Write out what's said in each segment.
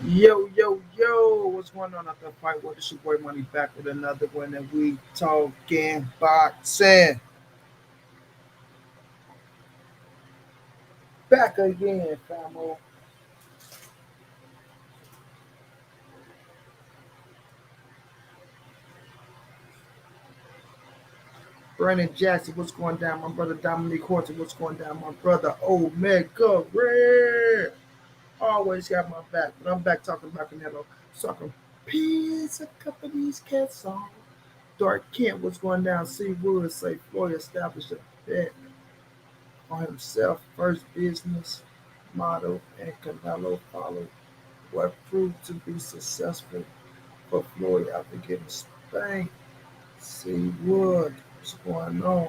Yo, yo, yo, what's going on at the fight? What is your boy Money back with another one and we talking boxing. Back again, famo. Brandon Jackson, what's going down? My brother Dominique Horton, what's going down? My brother Omega Red. Always got my back. But I'm back talking about Canelo. Sucking piece a couple of these cats on. Dark Kent, what's going down? C. Wood say Floyd established a bet on himself, first business model, and Canelo followed what proved to be successful for Floyd after getting spanked. See what? What's going on?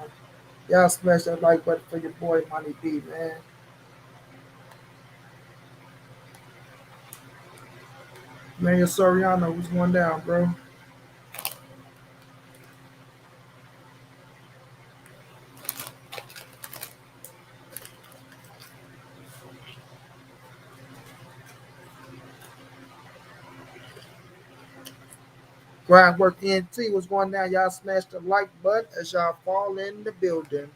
Y'all smash that like button for your boy Money B, man. Man, your Soriano, what's going down, bro? Groundwork NT, what's going down? Y'all smash the like button as y'all fall in the building.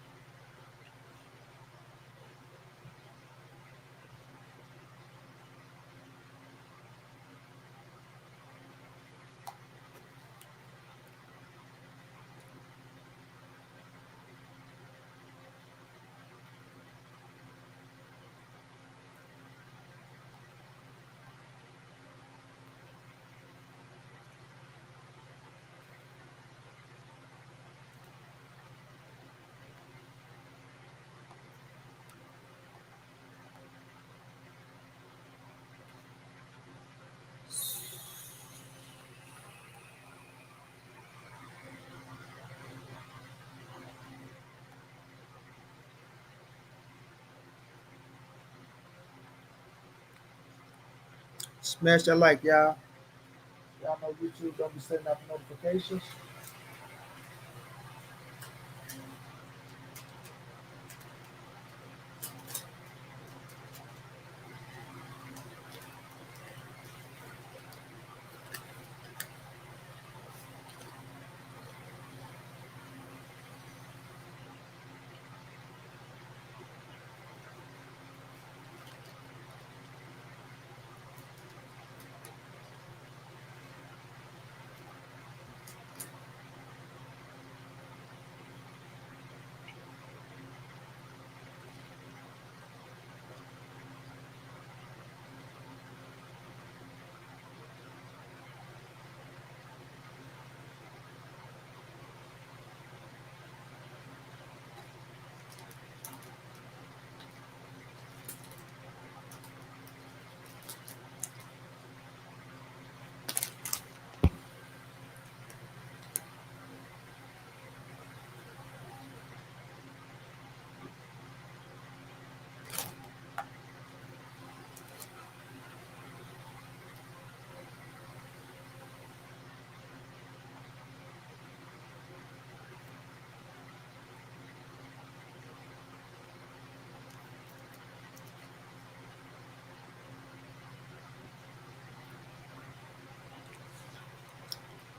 Smash that like, y'all. Y'all know YouTube don't be setting up notifications.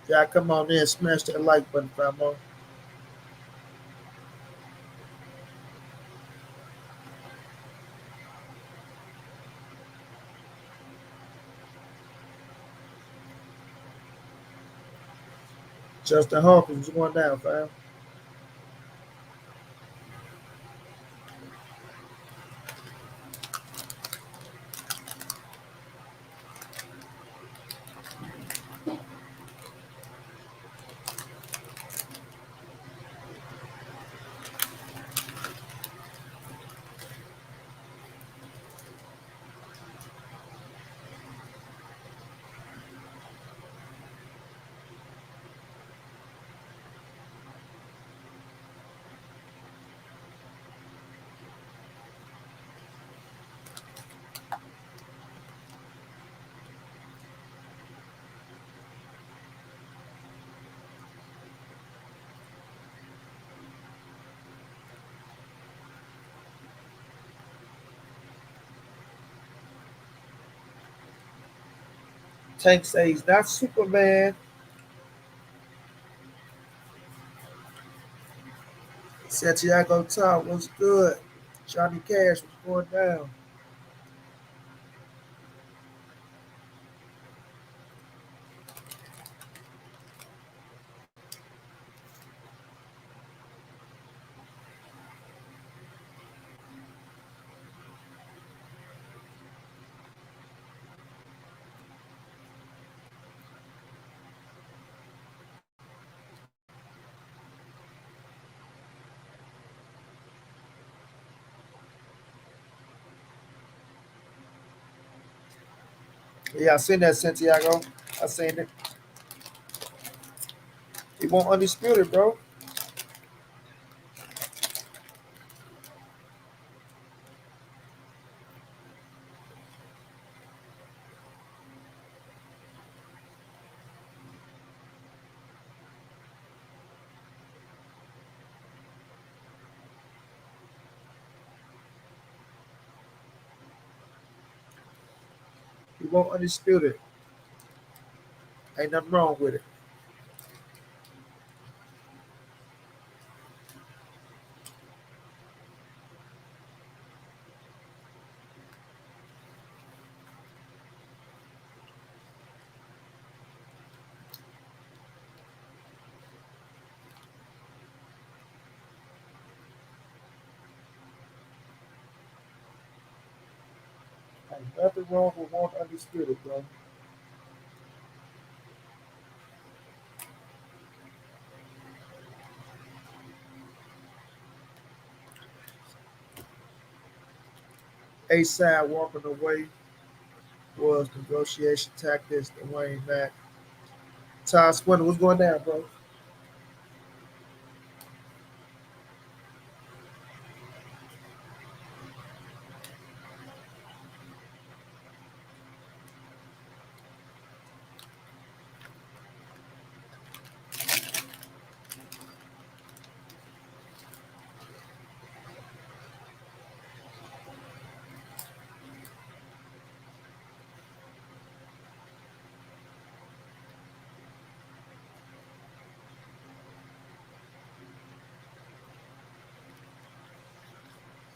Y'all come on in, smash that like button, famo. Justin Hawkins, what's going down, fam? Tank says he's not Superman. Santiago Tom was good. Johnny Cash was going down. Yeah, I seen that Santiago. I seen it. He won't undisputed, bro. He won't undisputed. Ain't nothing wrong with it. Ain't nothing wrong with won't undisputed, bro. A side walking away was negotiation tactics. Dwayne Mack. Todd Swinton, what's going down, bro?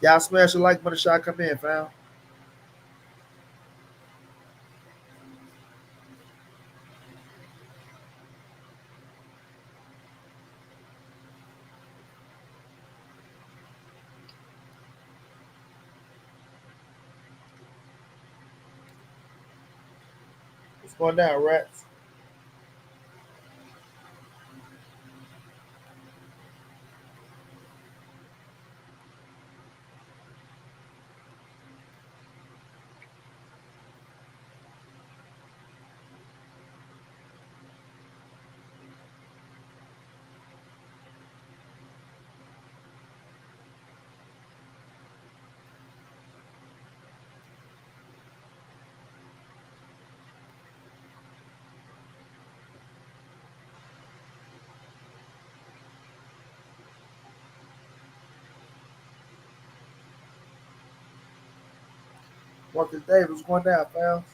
Y'all smash the like button, shot come in, fam. What's going down, rats? Marcus Davis, what's going down, fam?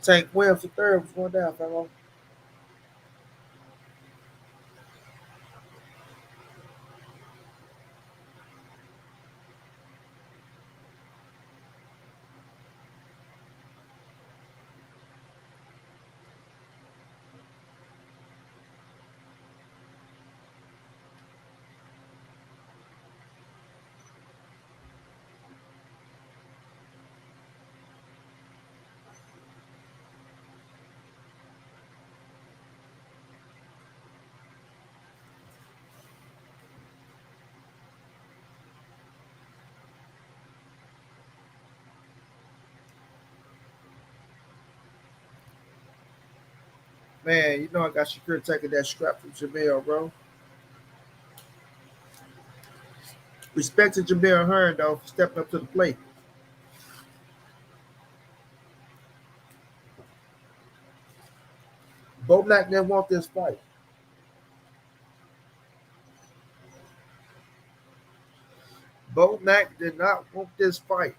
Tank Williams the third, what's going down, fam? Man, you know I got Shakur taking that scrap from Jamel, bro. Respect to Jamel Hearn though for stepping up to the plate. Bo Black didn't want this fight. Bo Black did not want this fight.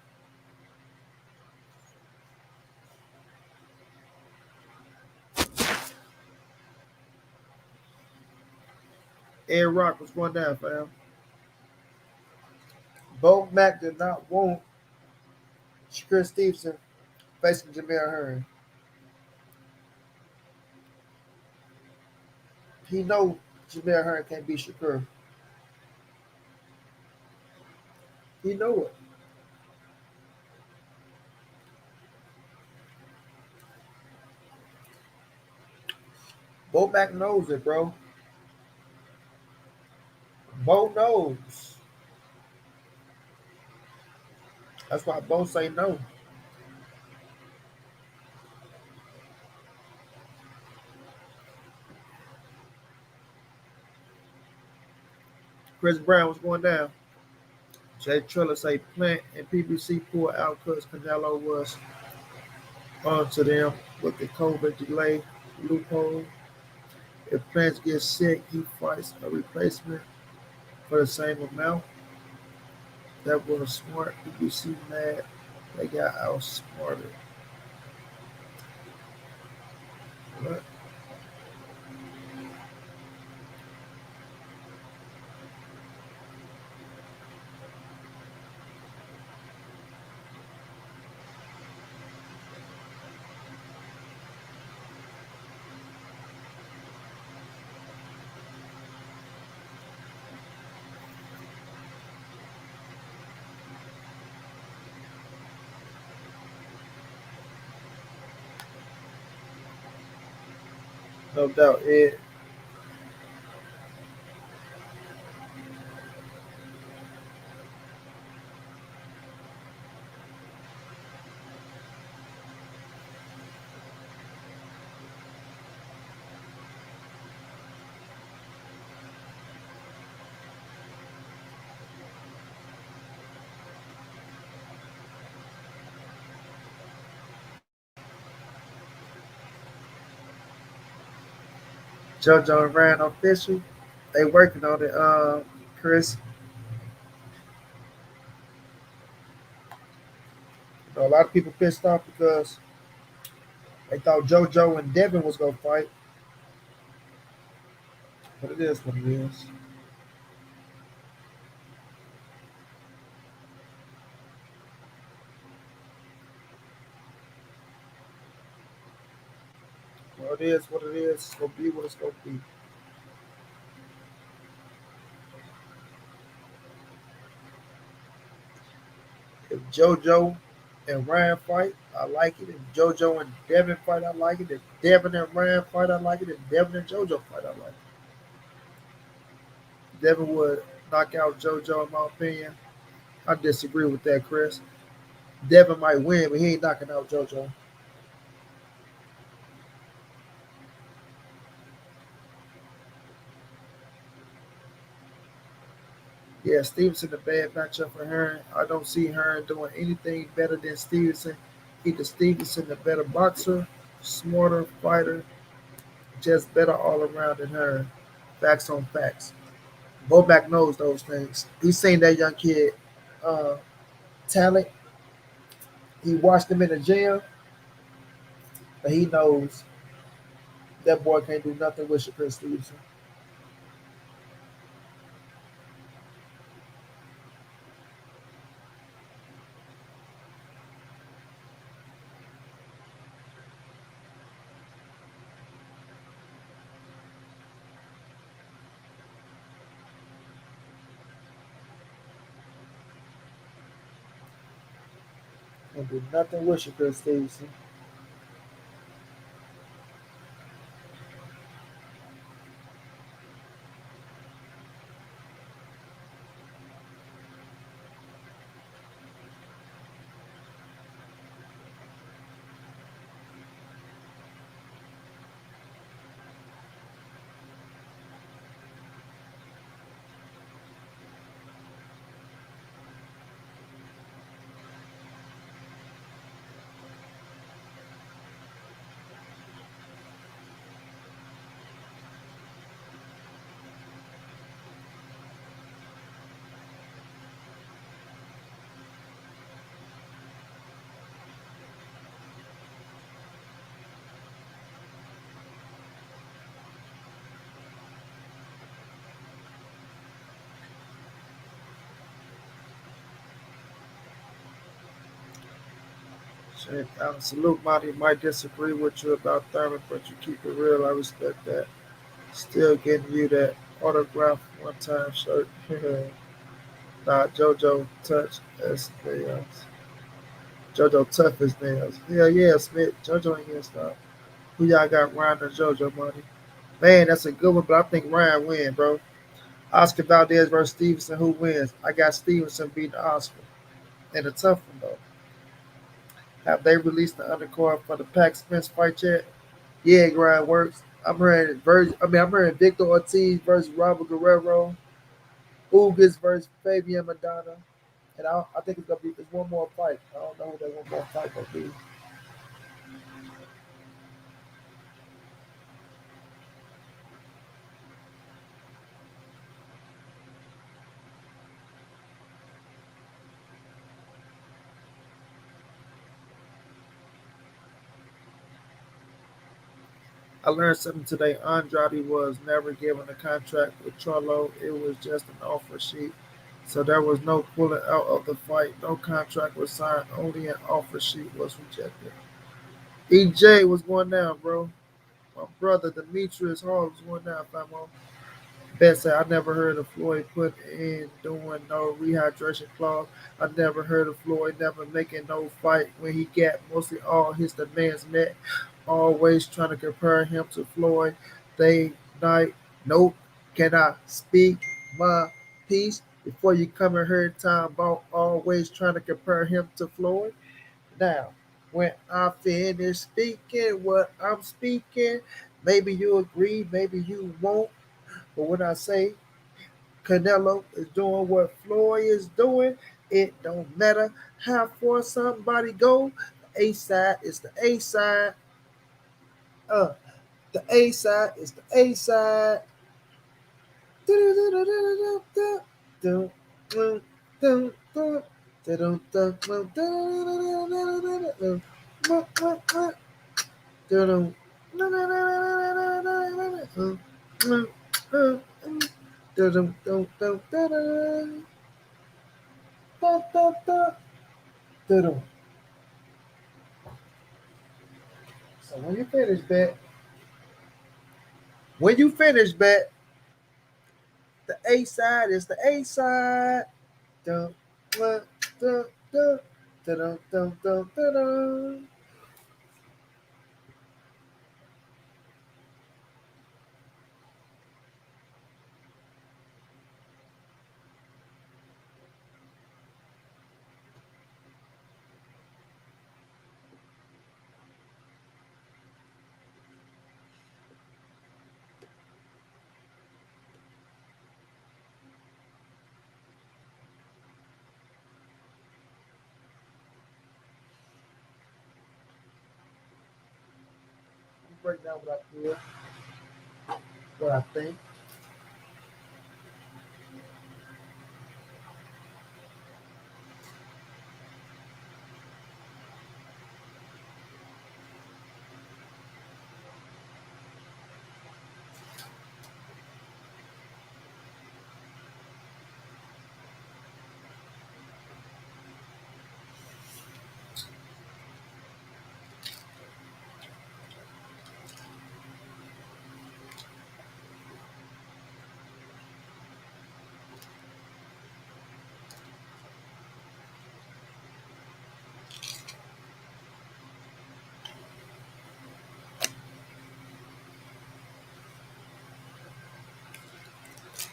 Ed Rock was going down, fam. Bo Black did not want Shakur Stevenson facing Jamel Hearn. He know Jamel Hearn can't beat Shakur. He know it. Bo Black knows it, bro. Bo knows. That's why Bo say no. Chris Brown was going down. Jay Triller say Plant and PBC pulled out because Canelo was onto them with the COVID delay loophole. If Plant gets sick, he fights a replacement for the same amount. That was smart. PBC mad. They got outsmarted. But no doubt, Ed. JoJo and Ryan official. They working on it. Chris. You know, a lot of people pissed off because they thought JoJo and Devin was gonna fight, but it is what it is. Well, it is what it is. It's gonna be what it's gonna be. If JoJo and Ryan fight, I like it. If JoJo and Devin fight, I like it. If Devin and Ryan fight, I like it. If Devin and JoJo fight, I like it. Devin would knock out JoJo, in my opinion. I disagree with that, Chris. Devin might win, but he ain't knocking out JoJo. Yeah, Stevenson a bad matchup for Hearn. I don't see Hearn doing anything better than Stevenson. Either Stevenson a better boxer, smarter fighter, just better all around than Hearn. Facts on facts. Bobak knows those things. He's seen that young kid uh, talent. He watched him in the gym, but he knows that boy can't do nothing with Shakur Stevenson. Can't do nothing with Shakur Stevenson. Shit, salute, Monty. Might disagree with you about Thurman, but you keep it real. I respect that. Still getting you that autograph one time shirt. Nah, JoJo touch as nails. JoJo tough as nails. Yeah, yeah, Smith. JoJo ain't here, stop. Who y'all got, Ryan or JoJo, Monty? Man, that's a good one, but I think Ryan win, bro. Oscar Valdez versus Stevenson. Who wins? I got Stevenson beating Oscar. And a tough one, though. Have they released the undercard for the Pac Spence fight yet? Yeah, grind works. I'm hearing Victor Ortiz versus Robert Guerrero, Ugas versus Fabian Madonna, and I think it's one more fight. I don't know who that one more fight gonna be. I learned something today. Andrade was never given a contract with Charlo. It was just an offer sheet. So there was no pulling out of the fight. No contract was signed. Only an offer sheet was rejected. EJ was going down, bro. My brother Demetrius Hall was going down, famo. Bet said, I never heard of Floyd put in doing no rehydration clause. I never heard of Floyd never making no fight when he got mostly all his demands met. Always trying to compare him to Floyd. They night, nope. Can I speak my piece before you come and heard time about always trying to compare him to Floyd? Now, when I finish speaking what I'm speaking, maybe you agree, maybe you won't. But when I say Canelo is doing what Floyd is doing, it don't matter how far somebody go. The A side is the A side. Uh, the A side is the A side. So when you finish, bet. When you finish, bet. The A side is the A side. Dun, dun, dun, dun, dun, dun, dun, dun, dun. Break down what I feel, what I think.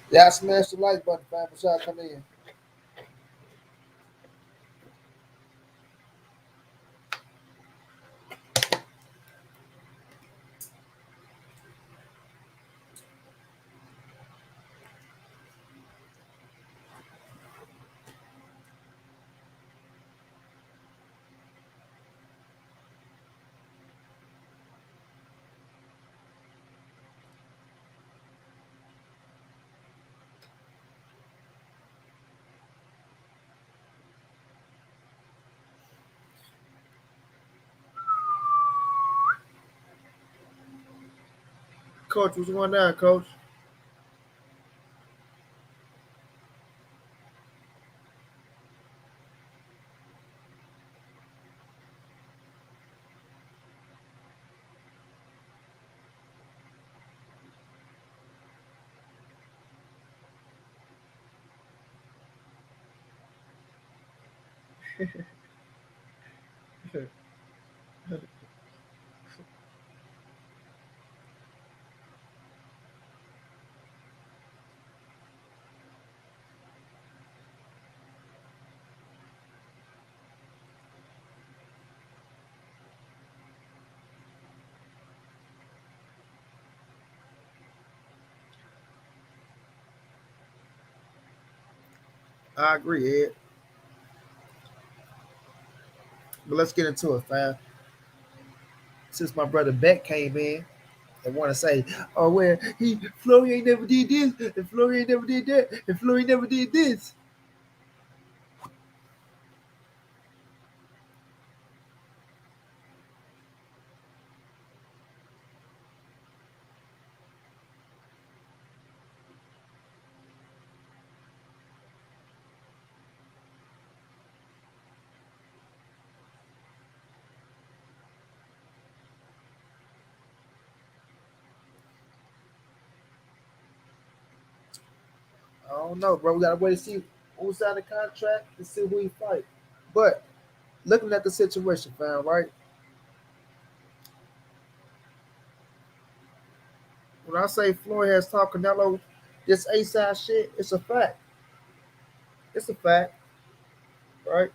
Y'all smash the like button, fam, before y'all come in. Coach, what's going on, Coach? I agree, Ed. But let's get into it, fam. Since my brother Beck came in and want to say, oh, well, Floyd ain't never did this, and Floyd ain't never did that, and Floyd never did this. I don't know, bro. We gotta wait to see who signed the contract to see who he fight. But looking at the situation, fam, right? When I say Floyd has taught Canelo this A side shit, it's a fact. It's a fact, right?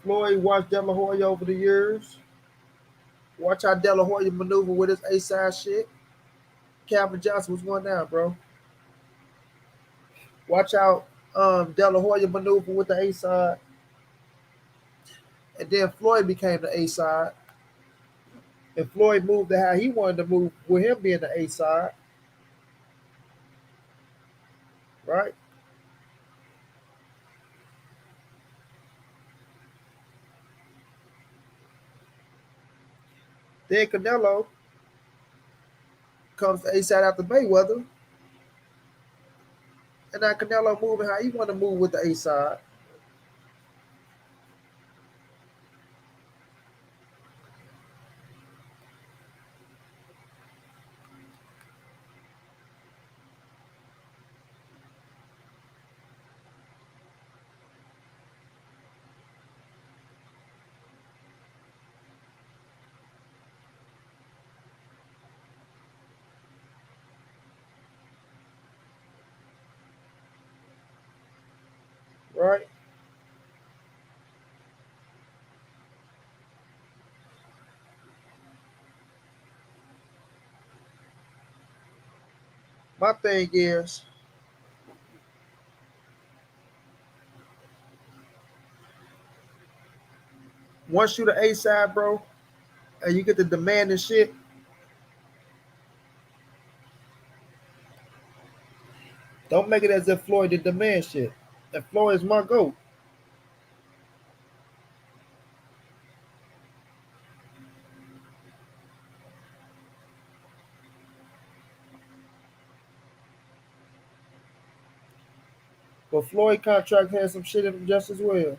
Floyd watched De La Hoya over the years. Watch how De La Hoya maneuver with his A side shit. Calvin Johnson was going down, bro. Watch how De La Hoya maneuver with the A side. And then Floyd became the A side. And Floyd moved to how he wanted to move with him being the A side, right? Then Canelo comes to A side after Mayweather. And now Canelo moving how he want to move with the A side. Right? My thing is, once you the A side, bro, and you get the demand and shit, don't make it as if Floyd did demand shit. And Floyd is my GOAT. But Floyd contract has some shit in him just as well.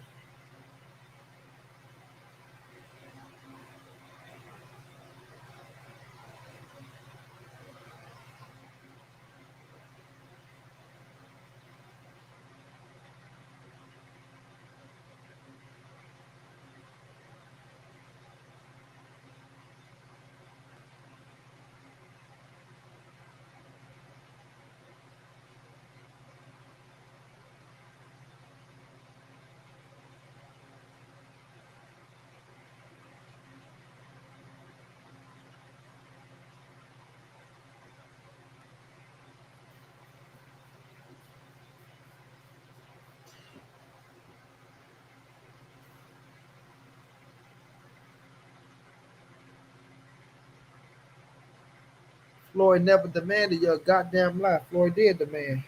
Floyd never demanded your goddamn life. Floyd did demand.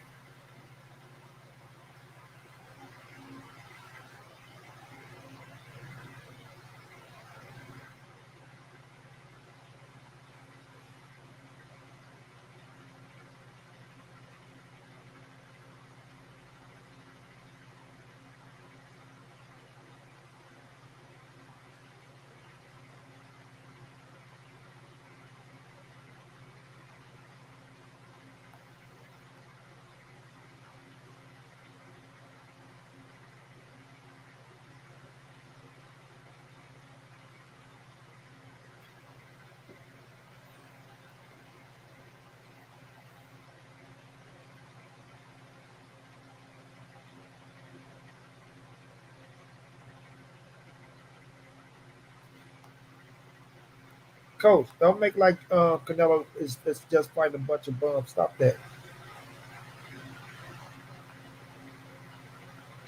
Coach, don't make like Canelo is just fighting a bunch of bums. Stop that.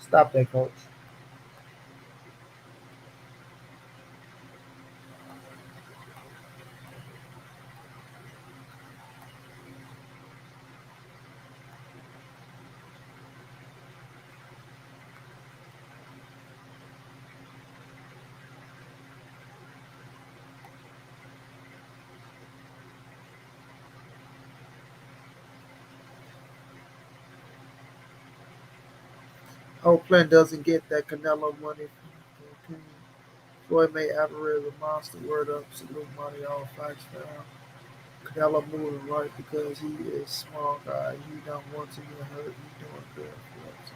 Stop that, Coach. Hope Flynn doesn't get that Canelo money from the campaign. Floyd made Alvarez a monster. Word up, salute money, all facts found. Canelo moving right because he is small guy. He don't want to get hurt. He doing good for us.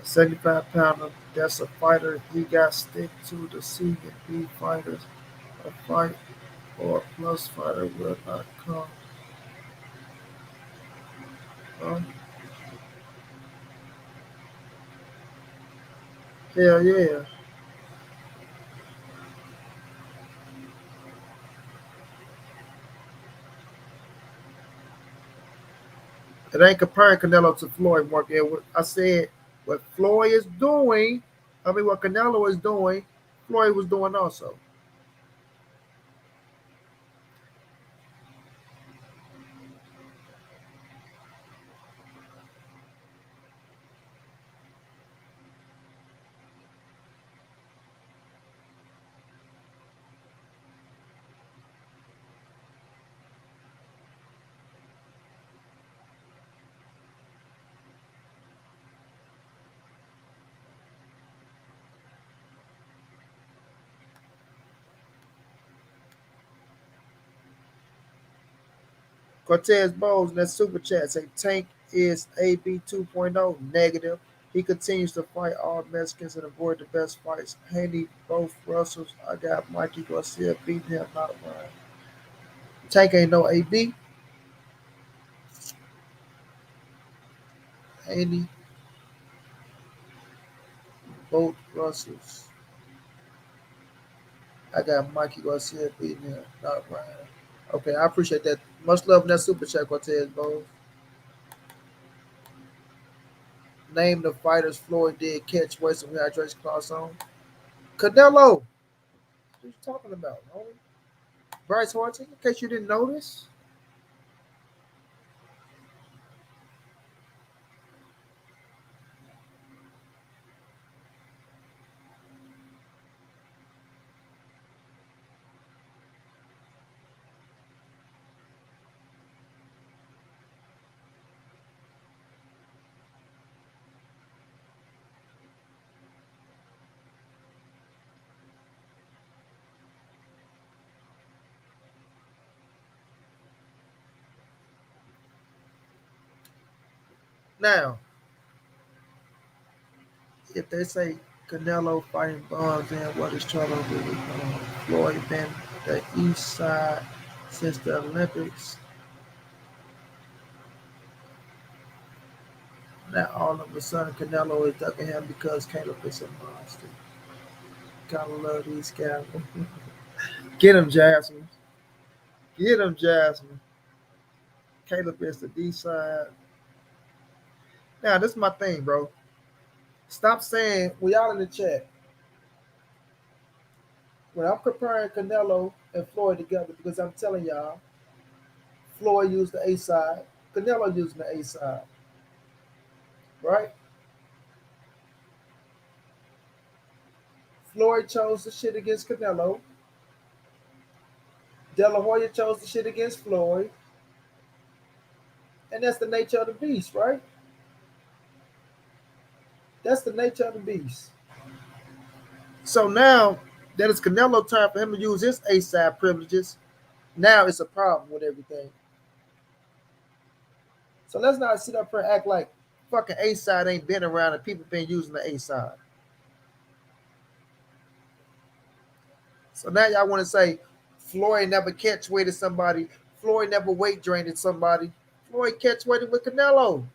75-pounder, that's a fighter. He got stick to the C and B fighters. A fight or a plus fighter will not come. Um, Hell yeah. It ain't comparing Canelo to Floyd, Mark. Yeah, I said what Floyd is doing, what Canelo is doing, Floyd was doing also. Cortez Bowles in that super chat say Tank is AB 2.0 negative. He continues to fight all Mexicans and avoid the best fights. Haney, both Russells. I got Mikey Garcia beating him, not Ryan. Tank ain't no AB. Haney, both Russells. I got Mikey Garcia beating him, not Ryan. Okay, I appreciate that. Much love in that super chat, Cortez Bowles. Name the fighters Floyd did catch weight some hydration cloths on. Canelo. What are you talking about, homie? Bryce Horton, in case you didn't notice. Now, if they say Canelo fighting Bonds, then what is trouble with Floyd been the East Side since the Olympics? Now all of a sudden Canelo is ducking him because Caleb is a monster. Gotta love these guys. Get him, Jasmine. Get him, Jasmine. Caleb is the D side. Now, this is my thing, bro. Stop saying, we all in the chat. When I'm comparing Canelo and Floyd together, because I'm telling y'all, Floyd used the A side, Canelo using the A side, right? Floyd chose the shit against Canelo. De La Hoya chose the shit against Floyd. And that's the nature of the beast, right? That's the nature of the beast. So now that it's Canelo time for him to use his A side privileges, now it's a problem with everything. So let's not sit up here and act like fucking A side ain't been around and people been using the A side. So now y'all want to say Floyd never catch weighted somebody. Floyd never weight drained somebody. Floyd catch weighted with Canelo.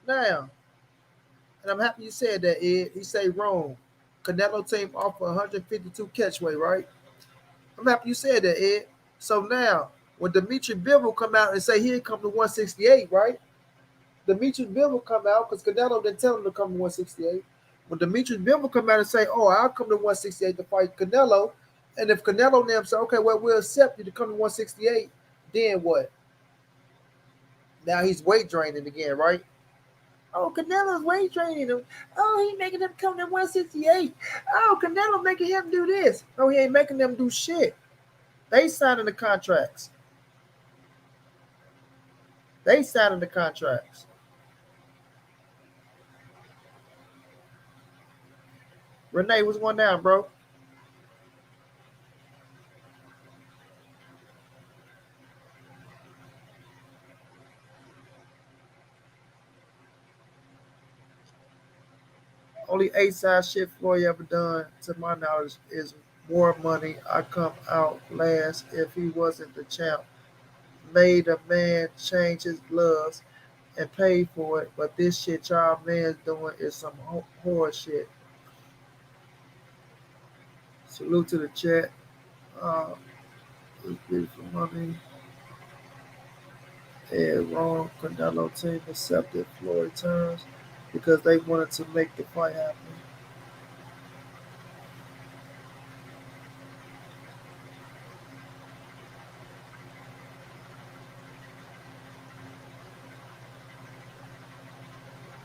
Now, and I'm happy you said that, Ed. He say wrong. Canelo team offer 152 catch weight, right? I'm happy you said that, Ed. So now, when Dimitri Bivol come out and say he'd come to 168, right? Dimitri Bivol come out because Canelo didn't tell him to come to 168. When Dimitri Bivol come out and say, "Oh, I'll come to 168 to fight Canelo," and if Canelo and them say, "Okay, well, we'll accept you to come to 168," then what? Now he's weight draining again, right? Oh, Canelo's weight training him. Oh, he making him come to 168. Oh, Canelo making him do this. Oh, he ain't making them do shit. They signing the contracts. They signing the contracts. Renee, what's going down, bro? Only eight side shit Floyd ever done, to my knowledge, is more money. I come out last if he wasn't the champ. Made a man change his gloves and pay for it, but this shit y'all man's doing is some horror shit. Salute to the chat. Uh, beautiful money. And wrong. Canelo team accepted Floyd terms because they wanted to make the fight happen.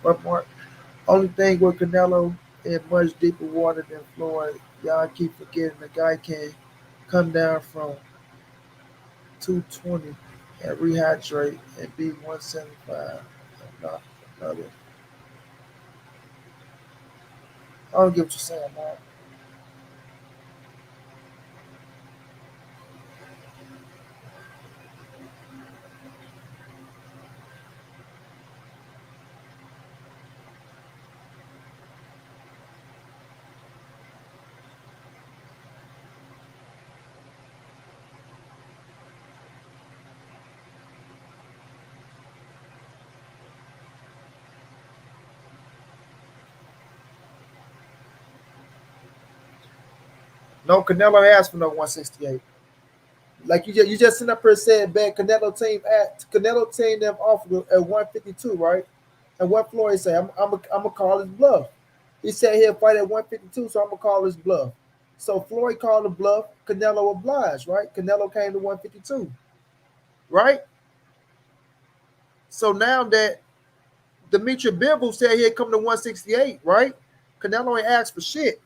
But Mark, only thing with Canelo in much deeper water than Floyd, y'all keep forgetting the guy can come down from 220 and rehydrate and be 175. Not another. I don't get what you're saying, man. No, Canelo asked for no 168. Like you just sitting up here saying, "Man, Canelo team them off at 152, right?" And what Floyd say? I'm gonna call his bluff. He said he'll fight at 152, so I'm gonna call his bluff. So Floyd called the bluff. Canelo obliged, right? Canelo came to 152, right? So now that Dimitri Bivol said he'd come to 168, right? Canelo ain't asked for shit.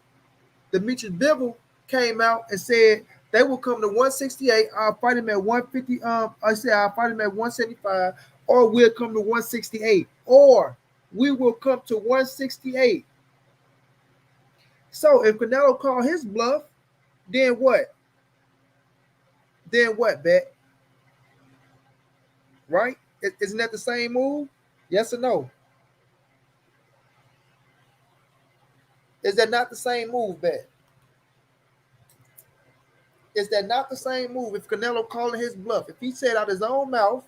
Demetrius Bivol came out and said they will come to 168. I'll fight him at 150. I said I'll fight him at 175, or we'll come to 168, or we will come to 168. So if Canelo called his bluff, then what? Then what, bet? Right? Isn't that the same move? Yes or no? Is that not the same move, bet? Is that not the same move if Canelo calling his bluff? If he said out his own mouth,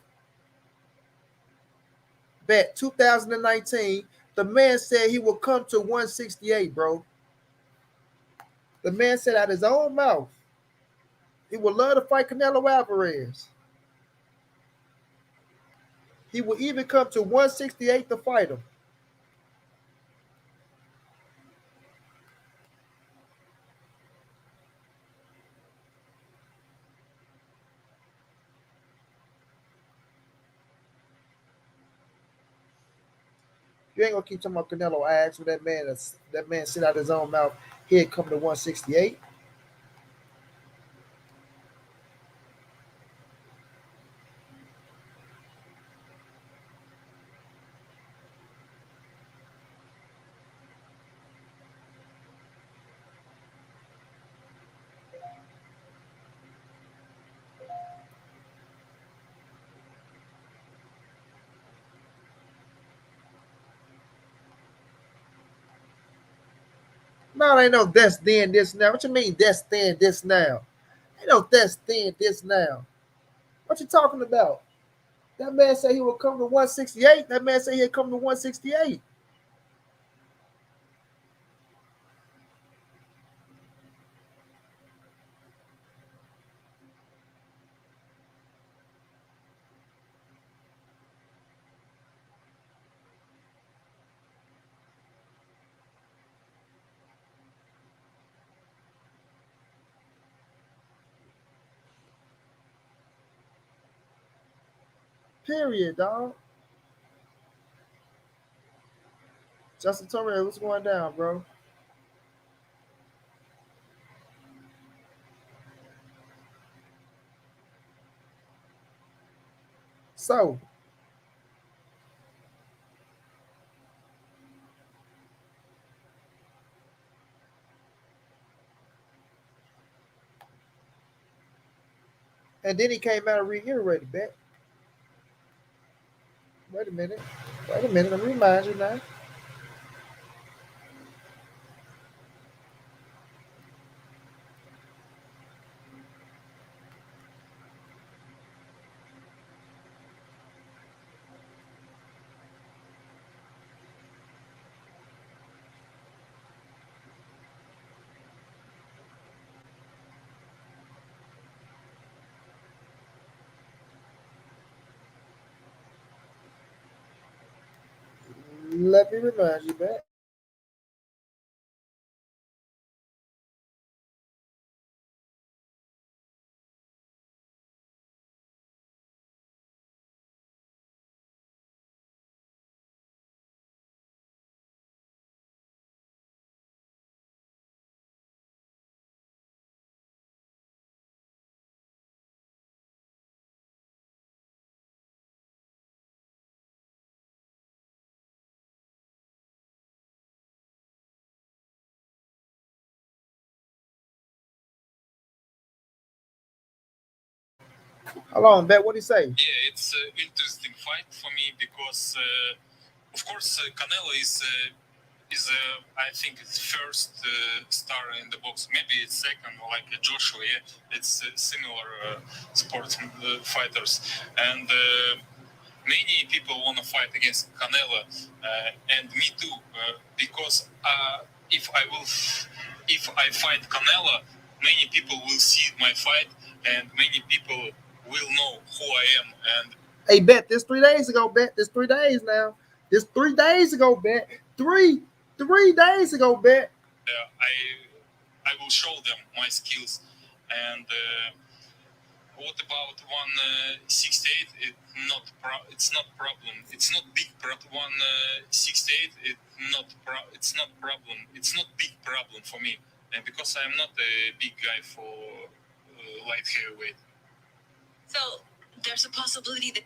bet 2019, the man said he will come to 168, bro. The man said out his own mouth he would love to fight Canelo Alvarez. He will even come to 168 to fight him. You ain't gonna keep talking about Canelo ass when that man sit out his own mouth. He'd come to 168. No, ain't no that's then this now. What you mean that's then this now? Ain't no that's then this now. What you talking about? That man said he would come to 168. That man said he'd come to 168. Period, dog. Justin Torres, what's going down, bro? So, and then he came out and reiterated that. Wait a minute. Wait a minute. Let me remind you now. Let me remind you that. Hold on, Bet. What do you say? Yeah, it's an interesting fight for me because, of course, Canelo is I think it's first star in the box. Maybe it's second, like Joshua. Yeah, it's similar sports fighters, and many people want to fight against Canelo, and me too, because if I fight Canelo, many people will see my fight, and many people will know who I am. And Hey, Bet. This 3 days ago, Bet. This 3 days now. This 3 days ago, Bet. Three days ago, Bet. I will show them my skills. And what about 168? It's not problem. It's not big problem. 168. It's not problem. It's not big problem for me, and because I'm not a big guy for light heavyweight. So there's a possibility that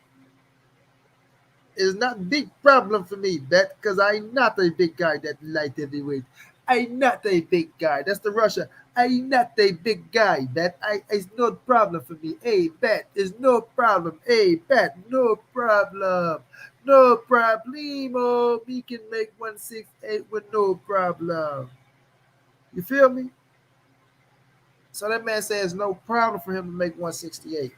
It's not big problem for me, Bet, because I'm not a big guy that light heavyweight. I'm not a big guy. That's the Russia. I'm not a big guy, Bet. It's no problem for me. Hey, Bet, it's no problem. Hey, Bet, no problem. No problemo. We can make 168 with no problem. You feel me? So that man says no problem for him to make 168.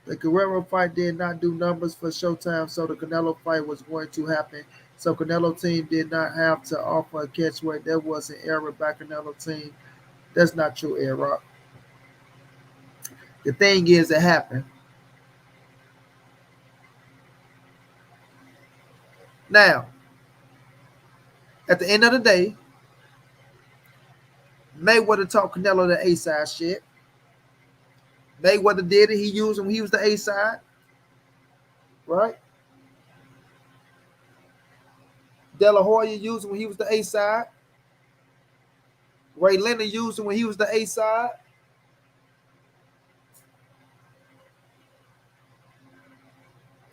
The Guerrero fight did not do numbers for Showtime, so the Canelo fight was going to happen. So Canelo team did not have to offer a catchweight. There was an error by Canelo team. That's not true, error. The thing is, it happened. Now, at the end of the day, Mayweather taught Canelo the A-side shit. Mayweather did it. He used him when he was the A side, right? De La Hoya used him when he was the A side. Ray Leonard used him when he was the A side.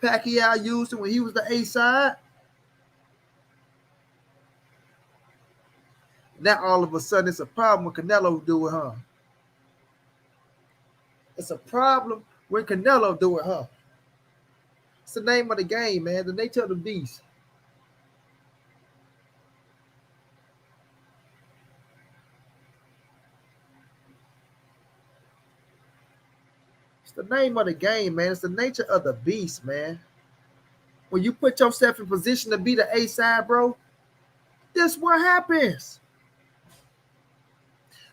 Pacquiao used him when he was the A side. Now all of a sudden it's a problem when Canelo do it, huh? It's a problem when Canelo do it, huh? It's the name of the game, man. The nature of the beast. It's the name of the game, man. It's the nature of the beast, man. When you put yourself in position to be the A side, bro, this what happens.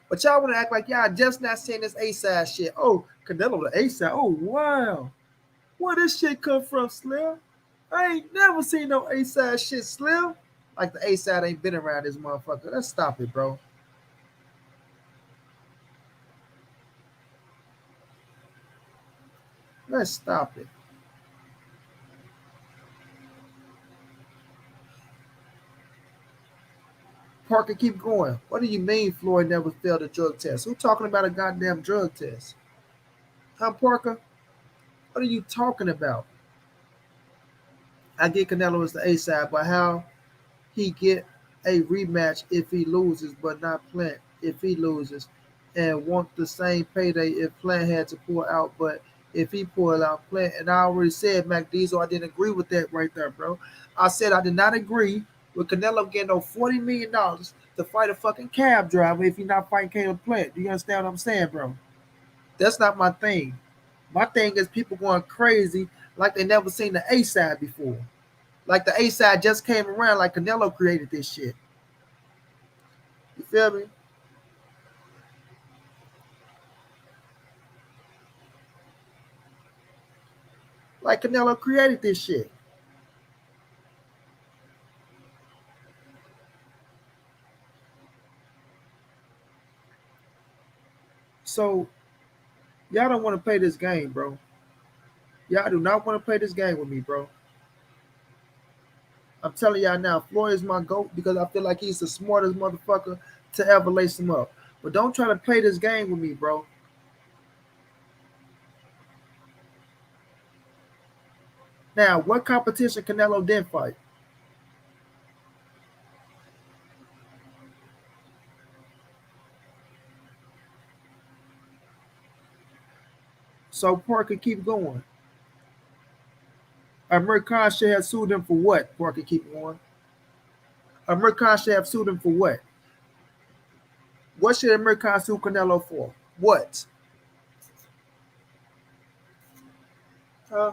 But y'all want to act like y'all just not seeing this A side shit. Oh, Canelo the A side. Oh, wow. Where this shit come from, Slim? I ain't never seen no A side shit, Slim. Like the A side ain't been around this motherfucker. Let's stop it, bro. Let's stop it. Parker, keep going. What do you mean Floyd never failed a drug test? Who talking about a goddamn drug test? Huh, Parker? What are you talking about? I get Canelo as the A side, but how he get a rematch if he loses, but not Plant if he loses, and want the same payday if Plant had to pull out, but if he pull out Plant, and I already said Mac Diesel, I didn't agree with that right there, bro. I said I did not agree with Canelo getting no $40 million to fight a fucking cab driver if he's not fighting Caleb Plant. Do you understand what I'm saying, bro? That's not my thing. My thing is people going crazy like they never seen the A side before. Like the A side just came around, like Canelo created this shit. You feel me? Like Canelo created this shit. So y'all don't want to play this game, bro. Y'all do not want to play this game with me, bro. I'm telling y'all now, Floyd is my GOAT because I feel like he's the smartest motherfucker to ever lace him up. But don't try to play this game with me, bro. Now, what competition Canelo didn't fight? So Parker keep going. Amir Khan should have sued him for what? Parker keep going. Amir Khan should have sued him for what? What should Amir Khan sue Canelo for? What? Huh?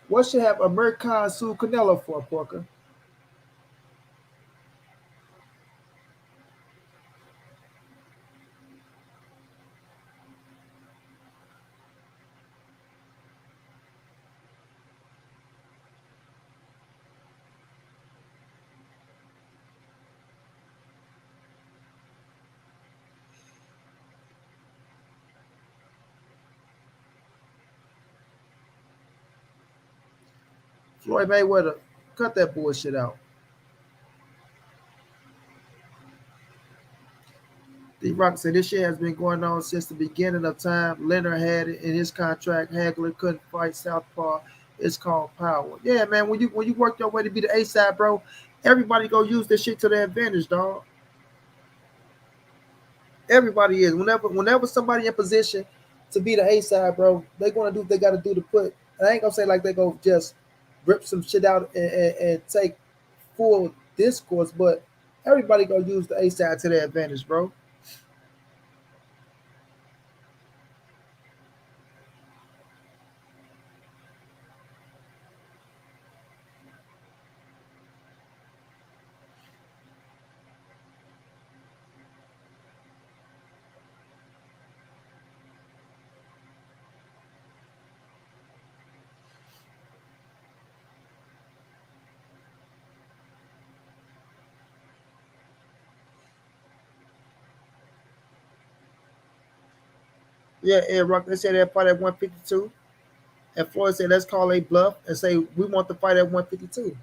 What should have Amir Khan sue Canelo for, Parker? Floyd Mayweather, cut that bullshit out. D Rock said this shit has been going on since the beginning of time. Leonard had it in his contract. Hagler couldn't fight Southpaw. It's called power. Yeah, man. When you work your way to be the A side, bro, everybody go use this shit to their advantage, dog. Everybody is. Whenever somebody in position to be the A side, bro, they gonna do what they gotta do to put. I ain't gonna say like they go just rip some shit out and take full discourse, but everybody gonna use the A side to their advantage, bro. Yeah, Ed Rock, they said they'll fight at 152. And Floyd said, let's call a bluff and say we want to fight at 152.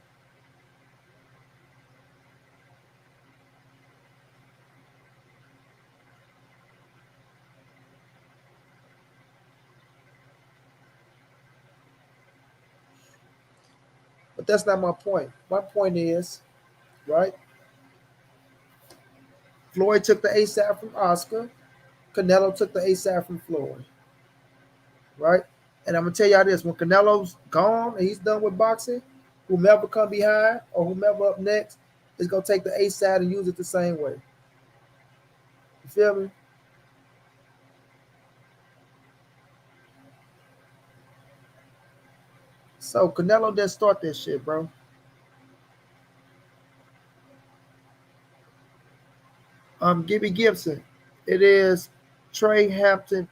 But that's not my point. My point is, right? Floyd took the ASAP from Oscar. Canelo took the ASAP from Floyd, right? And I'm gonna tell y'all this: when Canelo's gone and he's done with boxing, whomever come behind or whomever up next is gonna take the ASAP and use it the same way. You feel me? So Canelo didn't start this shit, bro. Gibby Gibson. It is Trey Hampton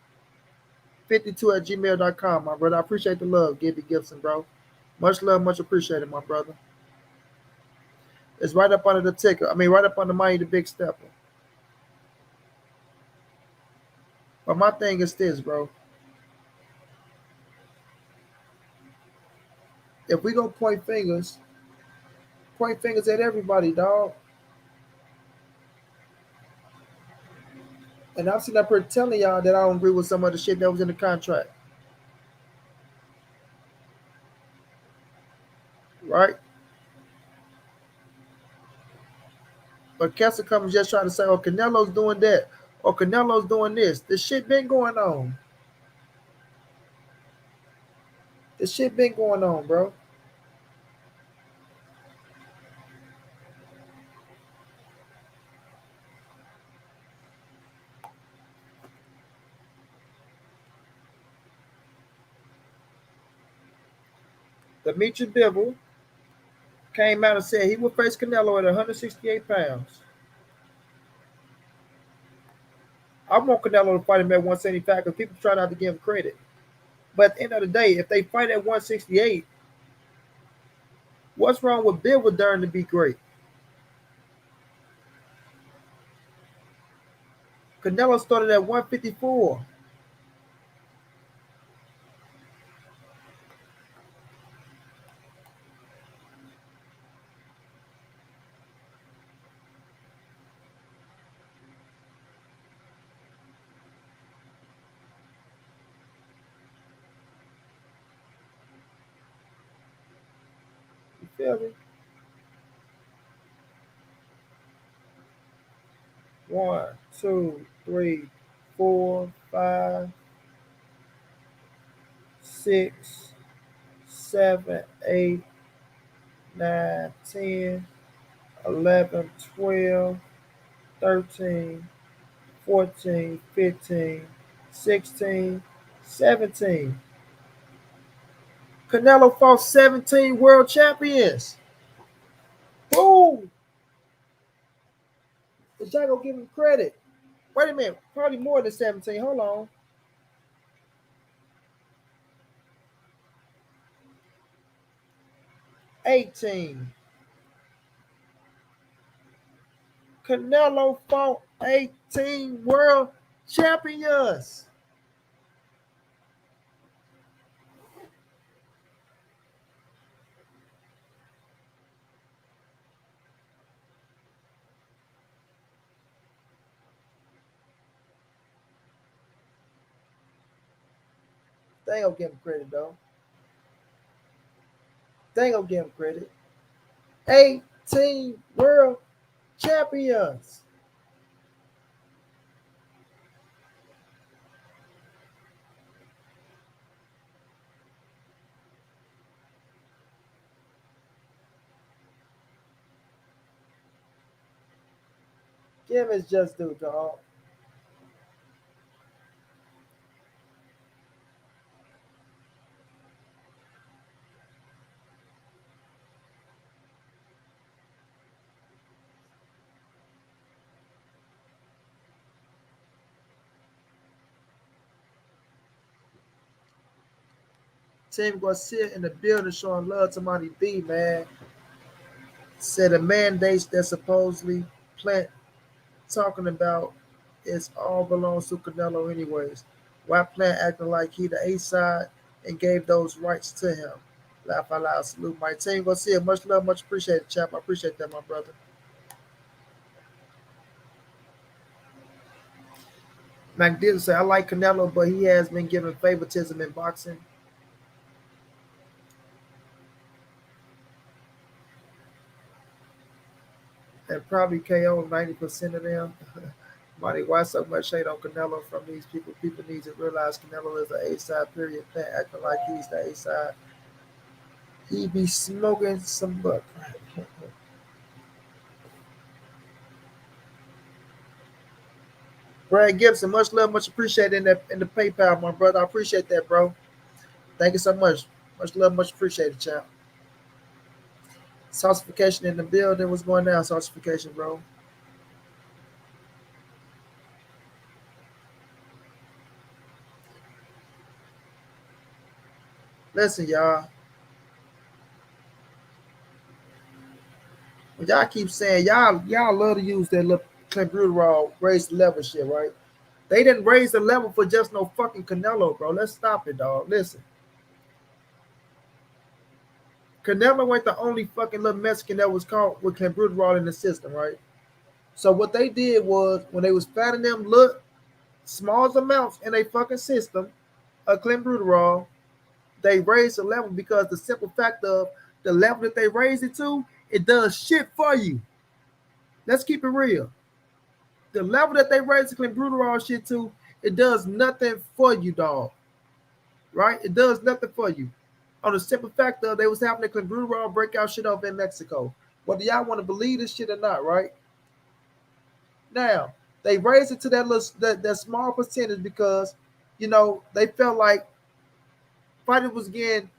52 at gmail.com, my brother. I appreciate the love, Gibby Gibson, bro. Much love, much appreciated, my brother. It's right up under the ticker. I mean, right up under Money the Big Stepper. But my thing is this, bro. If we gonna point fingers at everybody, dog. And I'm sitting up here telling y'all that I don't agree with some of the shit that was in the contract, right? But Kessler comes just trying to say, oh, Canelo's doing that, or Canelo's doing this. This shit been going on. This shit been going on, bro. Dimitri Bivol came out and said he would face Canelo at 168 pounds. I want Canelo to fight him at 175 because people try not to give him credit. But at the end of the day, if they fight at 168, what's wrong with Bivol daring to be great? Canelo started at 154. You feel me? One, two, three, four, five, six, seven, 8, 9, 10, 11, 12, 13, 14, 15, 16, 17. Canelo fought 17 world champions. Boom! Is y'all gonna give him credit? Wait a minute, probably more than 17. Hold on. 18. Canelo fought 18 world champions. They ain't gonna give him credit though. They ain't gonna give him credit. 18 world champions. Give his just due, dog. Tim Garcia in the building showing love to Monty B, man. Said the mandates that supposedly Plant talking about is all belongs to Canelo anyways. Why Plant acting like he the A side and gave those rights to him? Laugh out loud. Salute my team. Go see it. Much love, much appreciated, chap. I appreciate that, my brother. Mac Dillon say I like Canelo, but he has been given favoritism in boxing. And probably KO 90% of them. Money, why so much hate on Canelo from these people? People need to realize Canelo is an A side, period. Plant acting like he's the A side. He be smoking some butt. Brad Gibson, much love, much appreciated in the PayPal, my brother. I appreciate that, bro. Thank you so much. Much love, much appreciated, champ. Saucification in the building. What's going down, saucification, bro? Listen, y'all. When y'all keep saying y'all love to use that little Clint Bruderall raise the level shit, right? They didn't raise the level for just no fucking Canelo, bro. Let's stop it, dog. Listen. Canelo ain't the only fucking little Mexican that was caught with Clint Bruderall in the system, right? So what they did was when they was finding them little small amounts in a fucking system of Clint Bruderall, they raised the level because the simple fact of the level that they raised it to, it does shit for you. Let's keep it real. The level that they raised the Clint Bruderall shit to, it does nothing for you, dog. Right? It does nothing for you. On the simple fact of they was having the Clint Bruderall breakout shit over in Mexico. Whether y'all want to believe this shit or not, right? Now, they raised it to that little that small percentage because, they felt like fighters was getting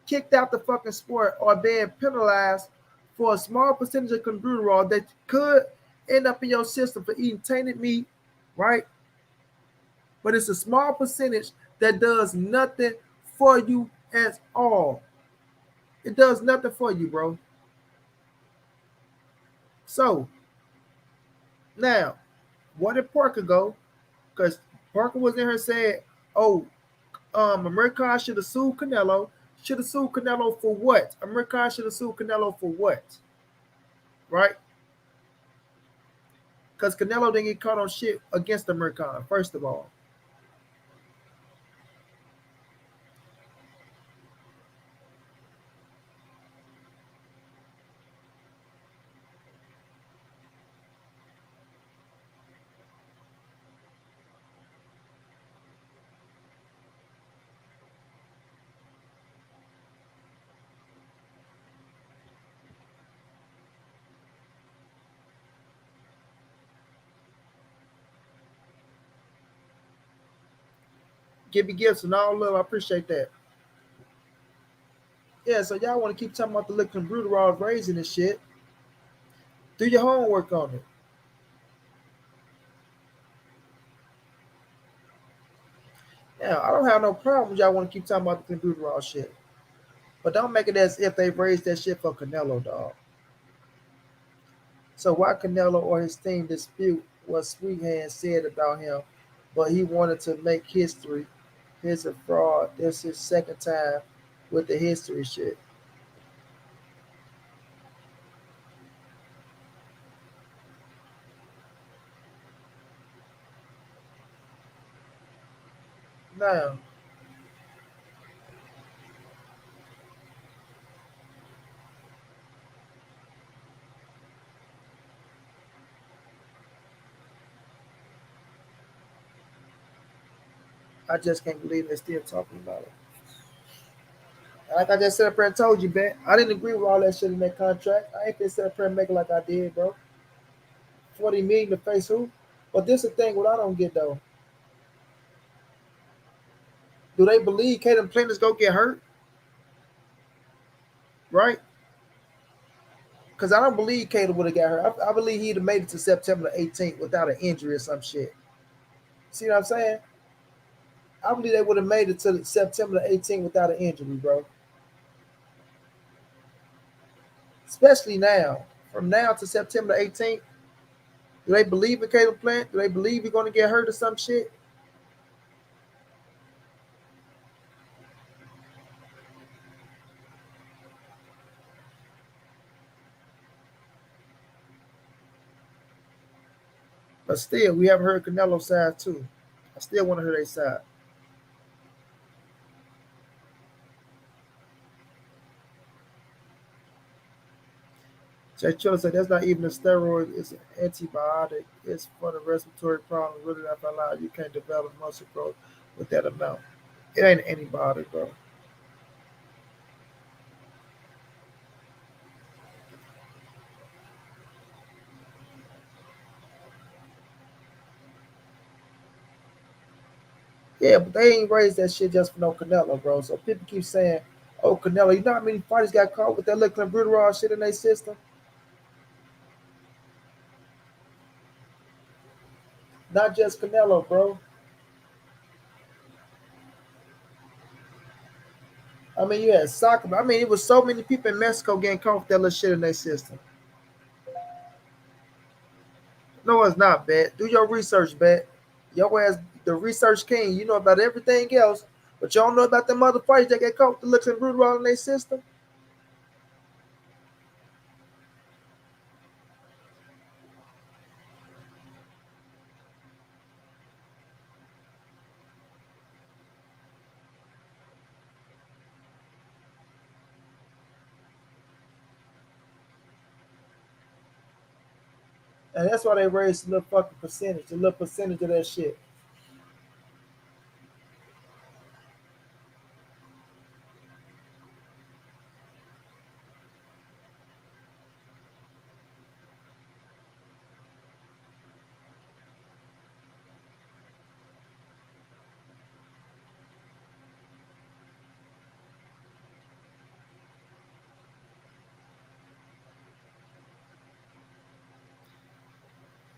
kicked out the fucking sport or being penalized for a small percentage of clenbuterol that could end up in your system for eating tainted meat, right? But it's a small percentage that does nothing for you at all. It does nothing for you, bro. So now, where did Parker go? Because Parker was in here saying, "Oh, America should have sued Canelo. Should have sued Canelo for what? America should have sued Canelo for what? Right? Because Canelo didn't get caught on shit against America, first of all. Gibby Gibson, all love, I appreciate that. Yeah, so y'all want to keep talking about the liquid Bruderol raising and shit. Do your homework on it. Yeah, I don't have no problem with y'all want to keep talking about the Bruderol shit. But don't make it as if they raised that shit for Canelo, dog. So why Canelo or his team dispute what Sweethand said about him, but he wanted to make history. Here's a fraud. This is his second time with the history shit. Now, I just can't believe they're still talking about it. Like I just said up there and told you, man, I didn't agree with all that shit in that contract. I ain't been sit up there and make it like I did, bro. 40 million to face who? But this is the thing, what I don't get though. Do they believe Caden Plant is gonna get hurt? Right? Because I don't believe Caden would have got hurt. I believe he'd have made it to September the 18th without an injury or some shit. See what I'm saying? I believe they would have made it to September the 18th without an injury, bro. Especially now. From now to September the 18th, do they believe in Caleb Plant? Do they believe he's going to get hurt or some shit? But still, we haven't heard Canelo's side too. I still want to hear their side. Jay Chiller said that's not even a steroid, it's an antibiotic. It's for the respiratory problem. Really not allowed. You can't develop muscle growth with that amount. It ain't an antibiotic, bro. Yeah, but they ain't raised that shit just for no Canelo, bro. So people keep saying, oh, Canelo, you know how many fighters got caught with that little Brutal shit in their system? Not just Canelo, bro. I mean, you had soccer. I mean, it was so many people in Mexico getting caught with that little shit in their system. No, it's not, Bet. Do your research, Bet. Your ass, the research king. You know about everything else, but you don't know about them other fighters that get caught with the little Brutal in their system. And that's why they raised the little fucking percentage, the little percentage of that shit.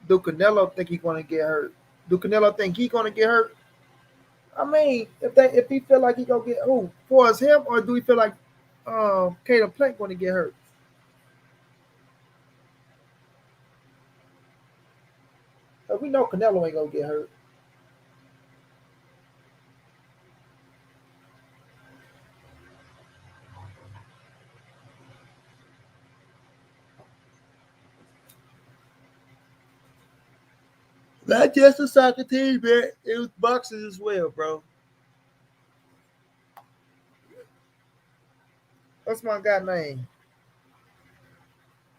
Do Canelo think he's gonna get hurt? Do Canelo think he's gonna get hurt? I mean, if he feel like he gonna get who for us him, or do he feel like Caleb Plant gonna get hurt? We know Canelo ain't gonna get hurt. Not just the soccer team, man. It was boxing as well, bro. What's my guy name?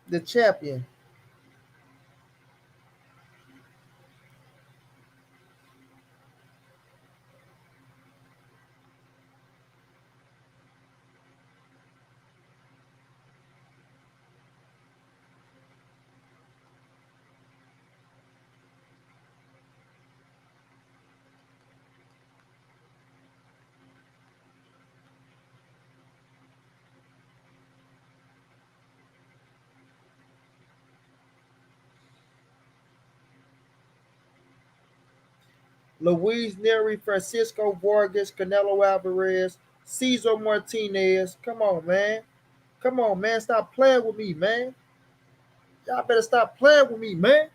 The champion. Luis Neri, Francisco Vargas, Canelo Alvarez, Cesar Martinez. Come on, man. Come on, man. Stop playing with me, man. Y'all better stop playing with me, man.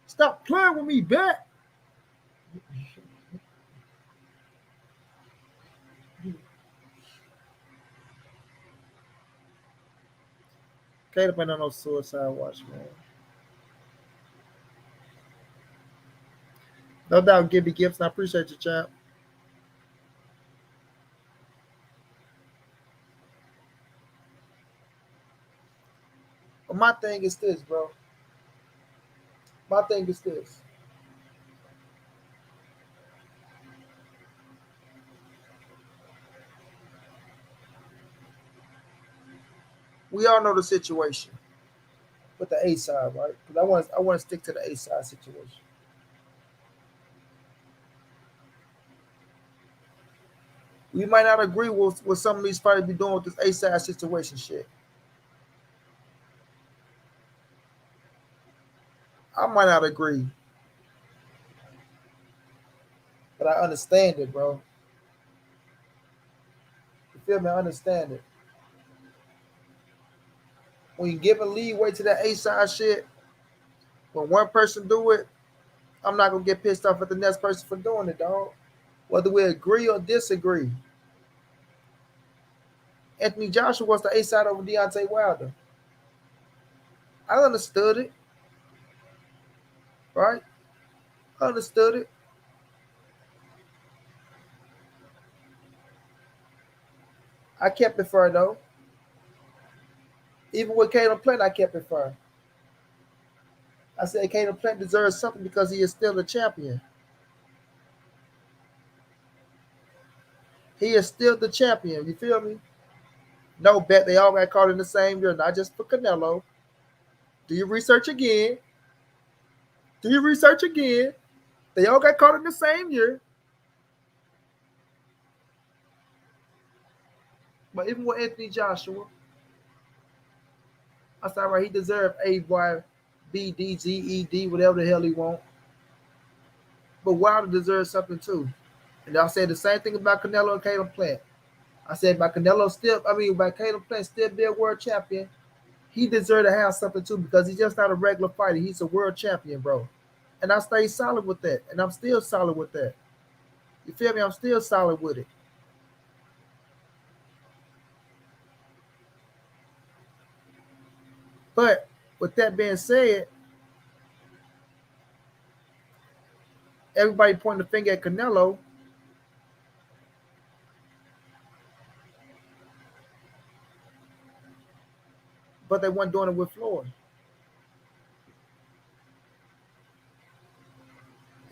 Stop playing with me, man. Caleb ain't on no suicide watch, man. No doubt, Gibby Gibson. I appreciate you, champ. But my thing is this, bro. My thing is this. We all know the situation with the A side, right? Because I want to stick to the A side situation. We might not agree with what some of these fighters be doing with this A side situation shit. I might not agree, but I understand it, bro. You feel me? I understand it. When you give a leeway to that A side shit, when one person do it, I'm not gonna get pissed off at the next person for doing it, dog. Whether we agree or disagree. Anthony Joshua was the A side over Deontay Wilder. I understood it. right? Understood it. I kept it fair though. Even with Caleb Plant, I kept it fair. I said Caleb Plant deserves something because he is still the champion. He is still the champion. You feel me? No bet they all got caught in the same year, not just for Canelo. Do your research again. Do your research again. They all got caught in the same year. But even with Anthony Joshua, I said, right, he deserved A, Y, B, D, G, E, D, whatever the hell he want. But Wilder deserves something too. And I said the same thing about Canelo and Caleb Plant. I said by Caleb Plant still be a world champion, he deserved to have something too because he's just not a regular fighter. He's a world champion, bro. And I stay solid with that. And I'm still solid with that. You feel me? I'm still solid with it. But with that being said, everybody pointing the finger at Canelo, but they weren't doing it with Floyd.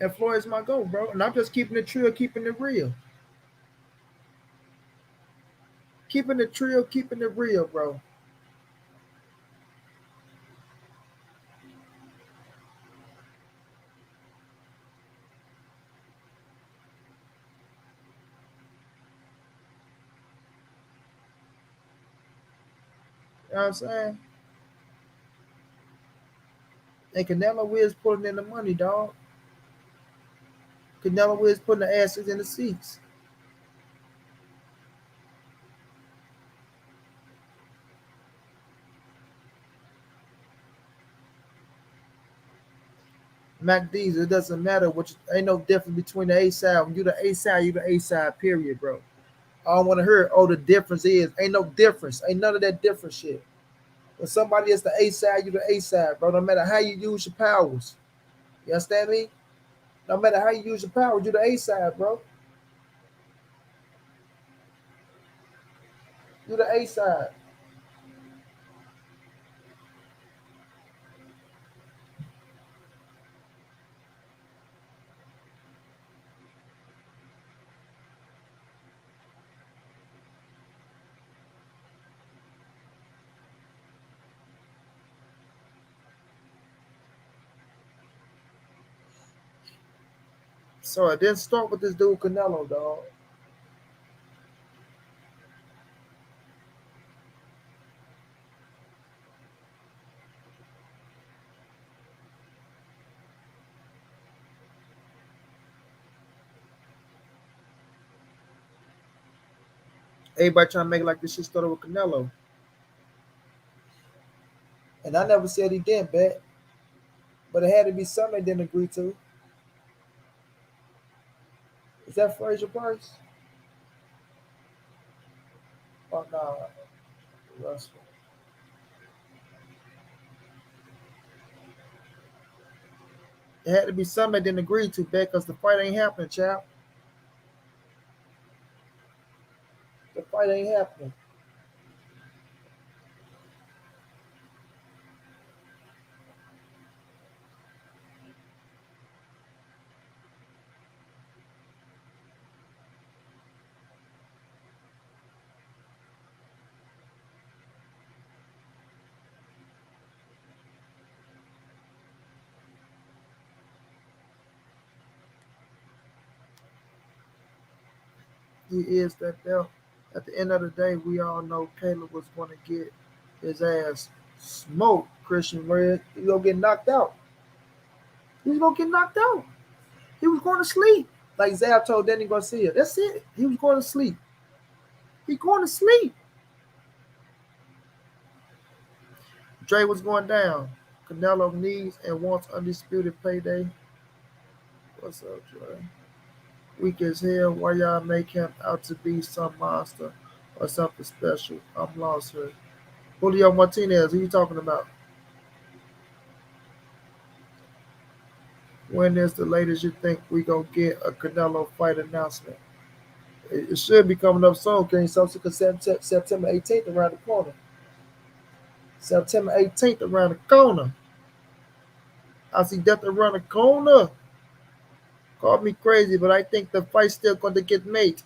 And Floyd's my goal, bro. And I'm just keeping it true, keeping it real. Keeping it real, keeping it real, bro. You know what I'm saying? And Canelo is putting in the money, dog. Canelo is putting the asses in the seats. Mac D's, it doesn't matter which ain't no difference between the A side. When you the A side, you the A side, period, bro. I don't want to hear, oh, the difference is. Ain't no difference. Ain't none of that different shit. When somebody is the A side, you the A side, bro. No matter how you use your powers. You understand me? No matter how you use your powers, you the A side, bro. You the A side. So I didn't start with this dude Canelo, dog. Everybody trying to make it like this shit started with Canelo. And I never said he didn't bet, but it had to be something they didn't agree to. Is that Fraser Price? Oh no, Russell. It had to be something they didn't agree to, bet, because the fight ain't happening, chap. The fight ain't happening. He is that belt. At the end of the day, we all know Caleb was going to get his ass smoked. Christian Red, he gonna get knocked out. He was gonna get knocked out. He was going to sleep. Like Zab told Danny Garcia. That's it. He was going to sleep. He going to sleep. Dre was going down. Canelo needs and wants undisputed payday. What's up, Dre? Weak as hell. Why y'all make him out to be some monster or something special? I'm lost here. Julio Martinez, who you talking about? When is the latest you think we gonna get a Canelo fight announcement? It should be coming up soon, King Sosa, because September 18th around the corner. September 18th around the corner. I see death around the corner. Call me crazy, but I think the fight's still going to get made.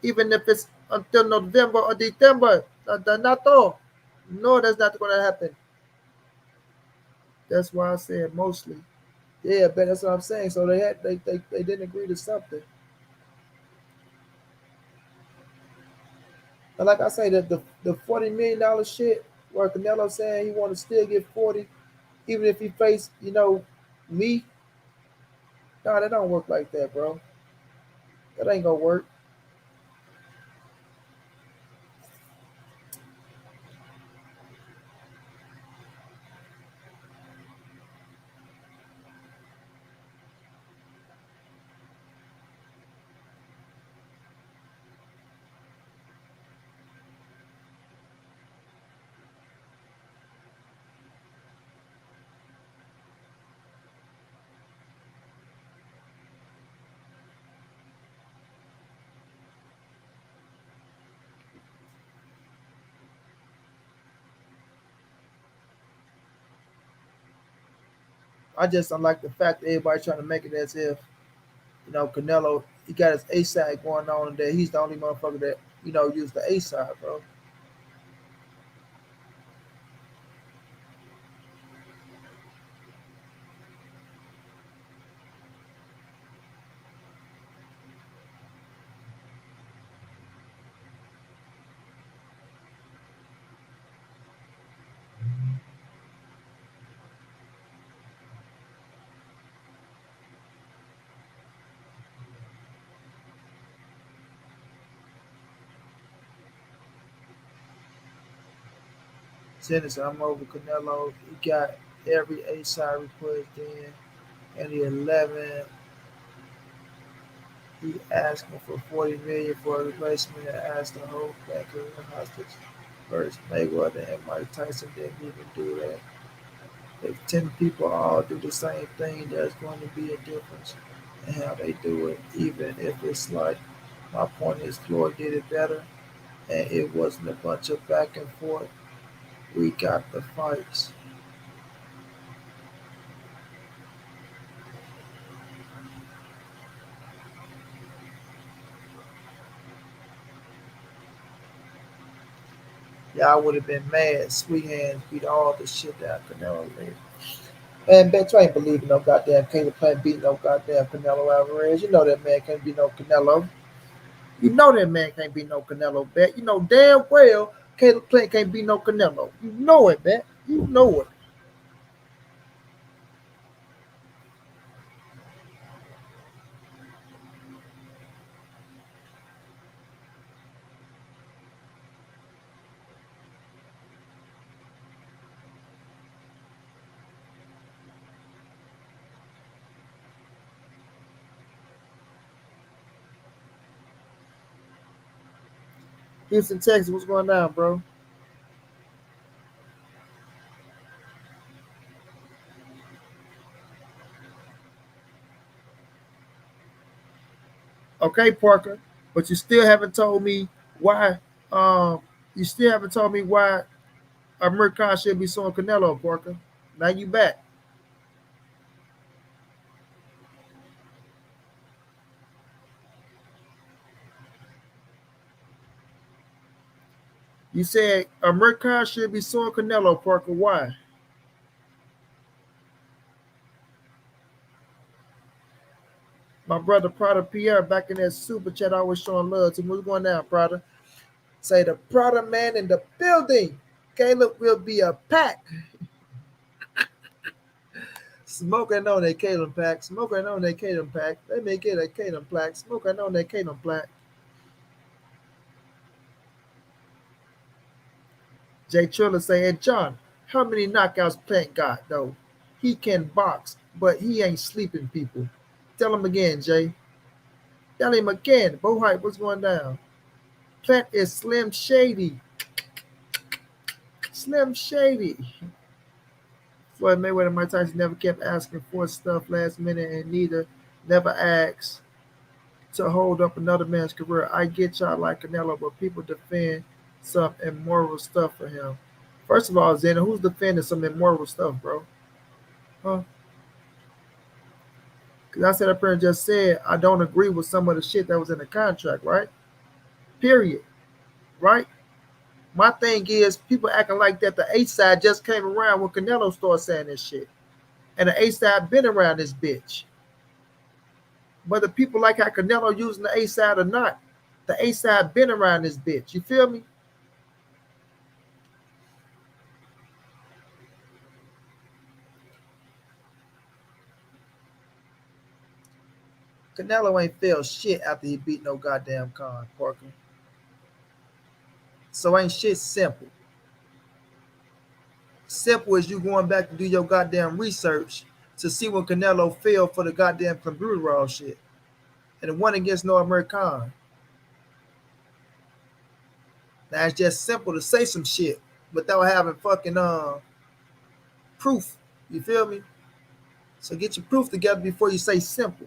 Even if it's until November or December. Not all. No, that's not going to happen. That's why I said mostly. Yeah, but that's what I'm saying. So they didn't agree to something. And like I say, the $40 million shit where Canelo saying he want to still get 40, even if he face, me. Nah, that don't work like that, bro. That ain't gonna work. I just don't like the fact that everybody trying to make it as if, Canelo, he got his A side going on and that he's the only motherfucker that, used the A side, bro. Tennis, I'm over Canelo. He got every A side request in. And the 11, he asking for 40 million for a replacement and asked the whole back of the hostage. First, Mayweather and Mike Tyson didn't even do that. If 10 people all do the same thing, there's going to be a difference in how they do it, even if it's like my point is Floyd did it better and it wasn't a bunch of back and forth. We got the fights. Y'all would have been mad. Sweet hands beat all the shit that Canelo did. Man, bitch, I ain't believing no goddamn Caleb Plant beat no goddamn Canelo Alvarez. You know that man can't be no Canelo. You know that man can't be no Canelo, bet. You know damn well Caleb Plant can't be no Canelo. You know it, bet. You know it. Houston, Texas, what's going on, bro? Okay, Parker, but you still haven't told me why. Um, you still haven't told me why Amir Khan should be suing Canelo, Parker. Now you back. You said Amir Khan should be suing Canelo, Parker. Why? My brother Prada Pierre back in that super chat always showing love to me. What's going down, Prada? Say the Prada man in the building. Caleb will be a pack. Smoking on that Caleb pack. Smoking on that Caleb pack. Let me get a Caleb pack. Smoking on that Caleb pack. Jay Triller saying, John, how many knockouts Plant got though? He can box, but he ain't sleeping people. Tell him again, Jay. Tell him again. Bo Hype, what's going down? Plant is Slim Shady. Slim Shady. Floyd Mayweather and Mike Tyson never kept asking for stuff last minute, and neither never asked to hold up another man's career. I get y'all like Canelo, but people defend some immoral stuff for him. First of all, Zena, who's defending some immoral stuff, bro? Huh? Because I said up here and just said I don't agree with some of the shit that was in the contract, right? Period. Right? My thing is people acting like that the A side just came around when Canelo started saying this shit. And the A side been around this bitch. Whether people like how Canelo using the A side or not, the A side been around this bitch. You feel me? Canelo ain't failed shit after he beat no goddamn con, Parker. So ain't shit simple. Simple as you going back to do your goddamn research to see when Canelo failed for the goddamn computer shit. And it won against no American. Now it's just simple to say some shit without having fucking proof. You feel me? So get your proof together before you say simple.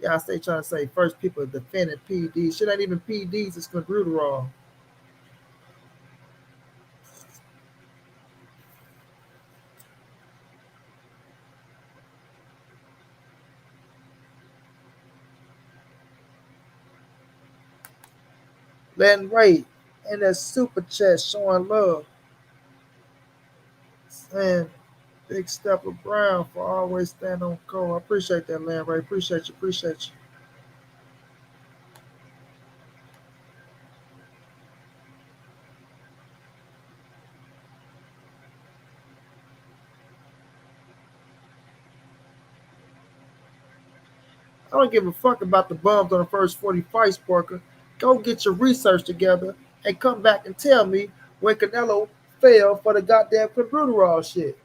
Yeah, I stay trying to say first people defending PDs. Shit ain't even PDs, it's computer. Letting Ray and that super chat showing love. And big step of Brown for always stand on code. I appreciate that, Land Ray. Appreciate you. Appreciate you. I don't give a fuck about the bums on the first 40 fights, Parker. Go get your research together and come back and tell me when Canelo failed for the goddamn computer shit.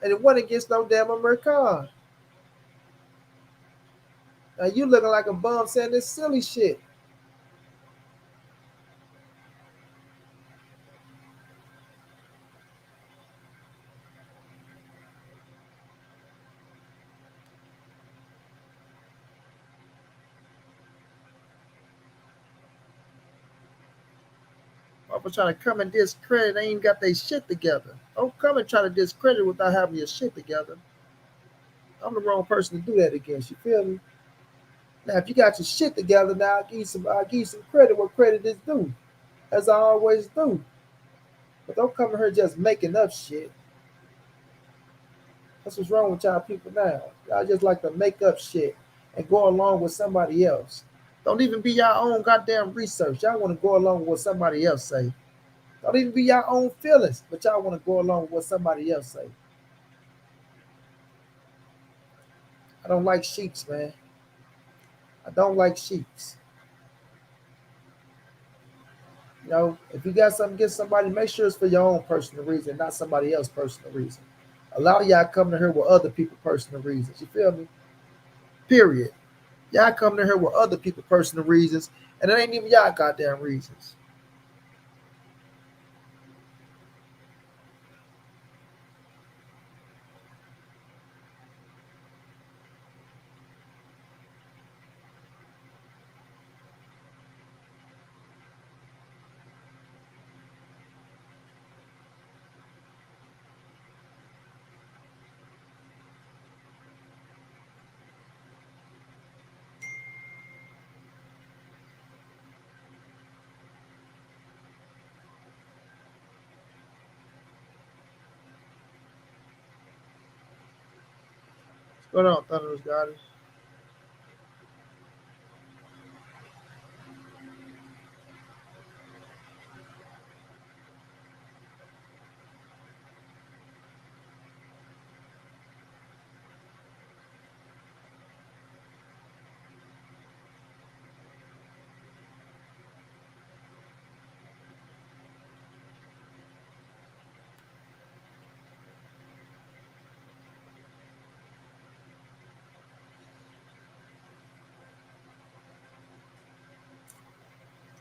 And it went against no damn American. Now you looking like a bum saying this silly shit. People trying to come and discredit, they ain't got their shit together. Don't come and try to discredit without having your shit together. I'm the wrong person to do that against. You feel me? Now, if you got your shit together, now I'll give you some credit where credit is due, as I always do. But don't come in here just making up shit. That's what's wrong with y'all people now. Y'all just like to make up shit and go along with somebody else. Don't even be y'all own goddamn research. Y'all want to go along with what somebody else say. Don't even be your own feelings, but y'all want to go along with what somebody else say. I don't like sheeps, man. I don't like sheeps. You know, if you got something against somebody, make sure it's for your own personal reason, not somebody else's personal reason. A lot of y'all come to here with other people's personal reasons. You feel me? Period. Y'all come to here with other people's personal reasons, and it ain't even y'all goddamn reasons. What's going on, Thunderous Goddess?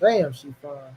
Damn, she fine.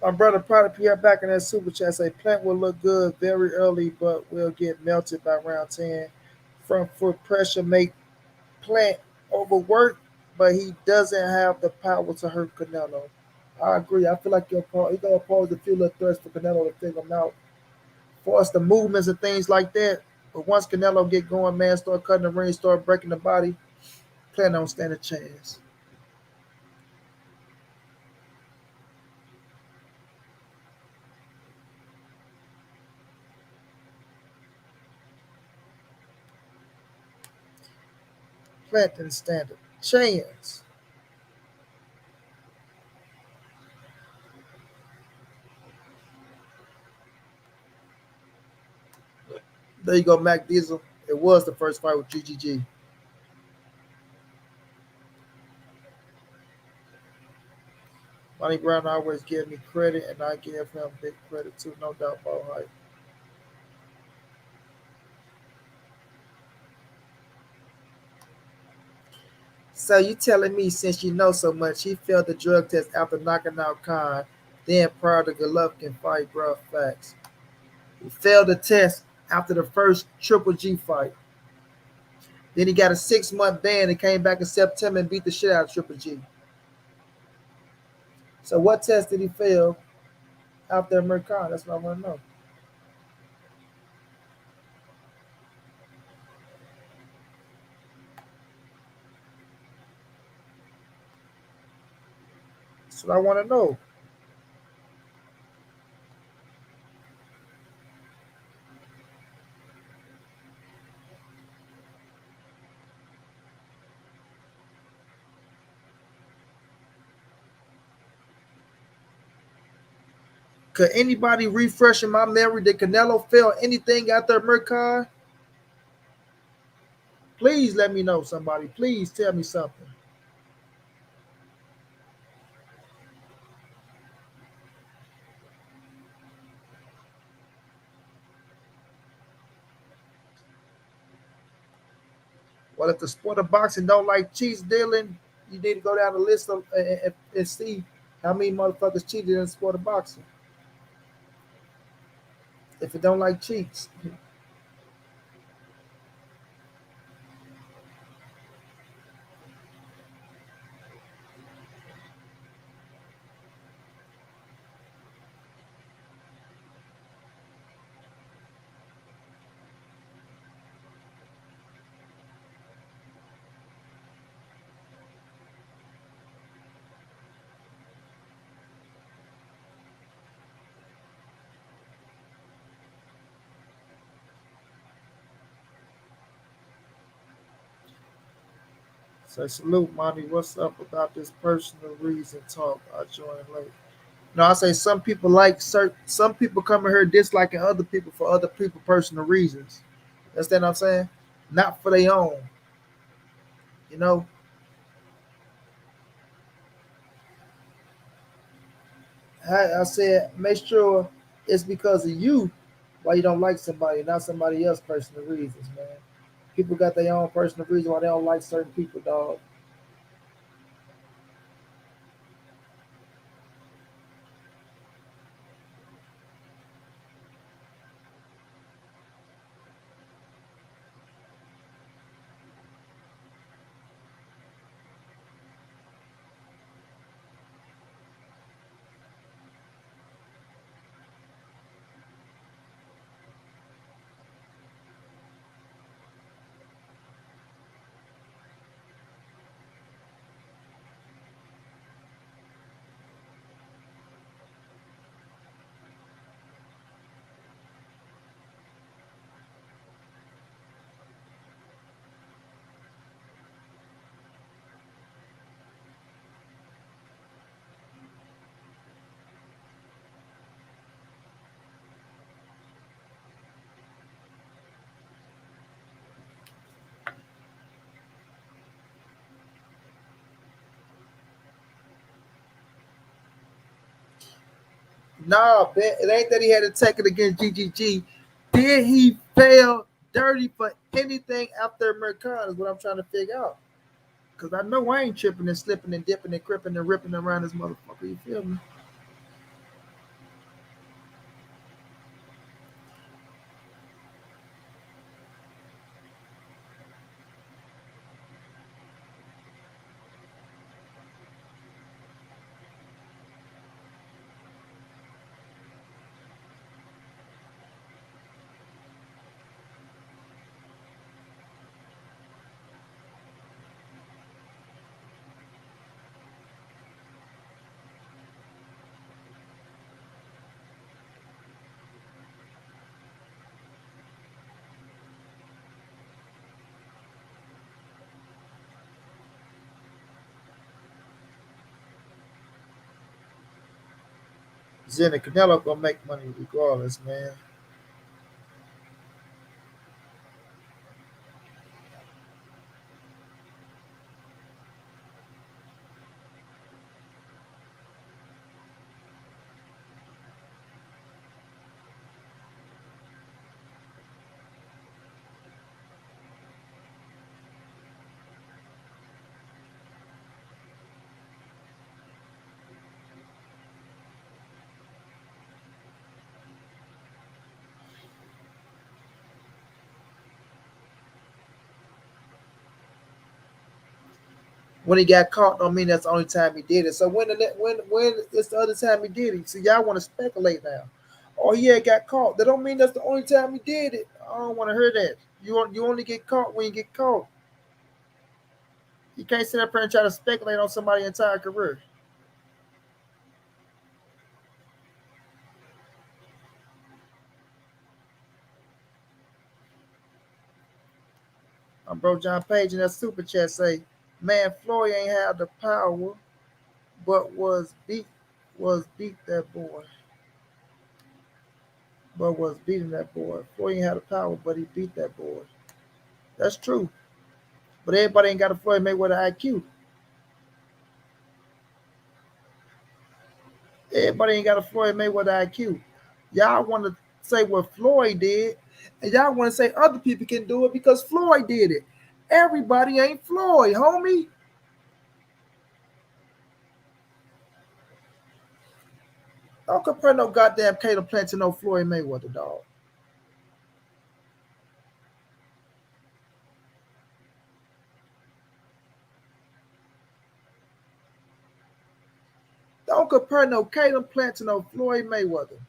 My brother probably Pierre back in that super chat say Plant will look good very early, but will get melted by round 10. Front foot pressure make Plant overwork, but he doesn't have the power to hurt Canelo. I agree. I feel like he's gonna pose a few little threats for Canelo to figure him out. Force the movements and things like that. But once Canelo get going, man, start cutting the ring, start breaking the body, Plant don't stand a chance. Plant didn't stand a chance. There you go, Mac Diesel. It was the first fight with GGG. Monty Brown always give me credit, and I give him big credit too, no doubt about hype. So you telling me since you know so much, he failed the drug test after knocking out Khan, then prior to Golovkin fight, bro? Facts. He failed the test after the first Triple G fight. Then he got a 6 month ban and came back in September and beat the shit out of Triple G. So what test did he fail after Khan? That's what I want to know. That's what I want to know. Could anybody refresh in my memory? Did Canelo fail anything after Khan? Please let me know, somebody. Please tell me something. Well, if the sport of boxing don't like cheats dealing, you need to go down the list and see how many motherfuckers cheated in the sport of boxing. If it don't like cheats, Say salute, Monty. What's up about this personal reason talk? I joined late. No, I say some people like certain. Some people come in here disliking other people for other people personal reasons. Understand what I'm saying? Not for their own. You know, I said make sure it's because of you why you don't like somebody, not somebody else personal reasons, man. People got their own personal reason why they don't like certain people, dog. Nah, man, it ain't that he had to take it against GGG. Did he fail dirty for anything after Americana is what I'm trying to figure out. Because I know I ain't tripping and slipping and dipping and cripping and ripping around this motherfucker. You feel me? Zen and Canelo gonna make money regardless, man. When he got caught, don't mean that's the only time he did it. So when it's the other time he did it? See, y'all want to speculate now. Oh yeah, got caught. That don't mean that's the only time he did it. I don't want to hear that. You only get caught when you get caught. You can't sit up here and try to speculate on somebody's entire career. Bro, John Page in that super chat say, "Man, Floyd ain't have the power, but was beat that boy, but was beating that boy. Floyd ain't had the power, but he beat that boy. That's true. But everybody ain't got a Floyd Mayweather IQ. Everybody ain't got a Floyd Mayweather IQ. Y'all want to say what Floyd did, and y'all want to say other people can do it because Floyd did it. Everybody ain't Floyd, homie. Don't compare no goddamn Caleb Plant to no Floyd Mayweather, dog. Don't compare no Caleb Plant to no Floyd Mayweather.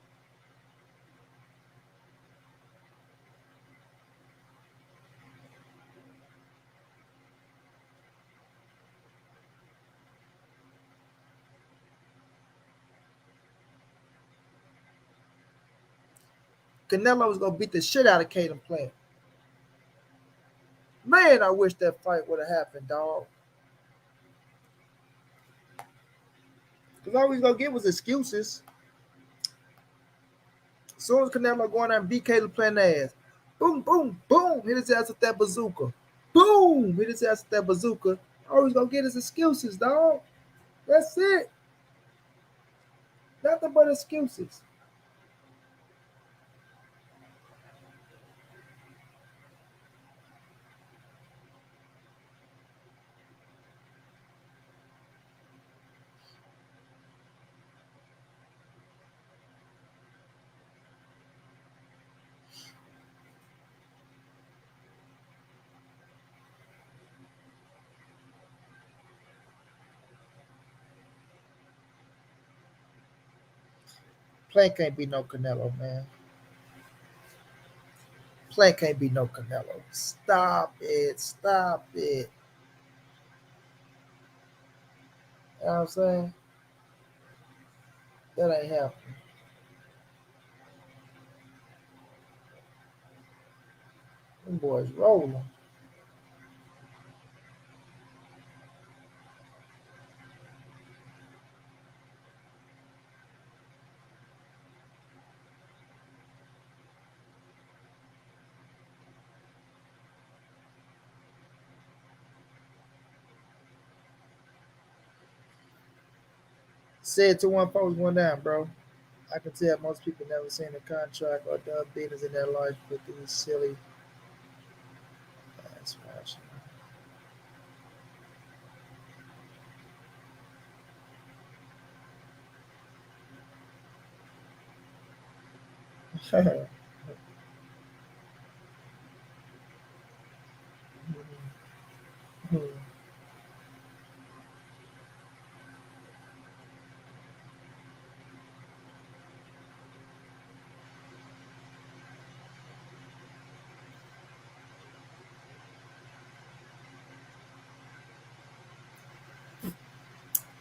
Canelo was gonna beat the shit out of Caleb Plant. Man, I wish that fight would have happened, dog. Because all he's gonna get was excuses. As soon as Canelo going out and beat Caleb playing their ass, boom, boom, boom, hit his ass with that bazooka. Boom, hit his ass with that bazooka. All he's gonna get is excuses, dog. That's it. Nothing but excuses. Plank can't be no Canelo, man. Plank can't be no Canelo. Stop it. Stop it. You know what I'm saying? That ain't happening. Them boys rolling. Said to one post one down, bro. I can tell most people never seen a contract or done business in their life with these silly ass fashion.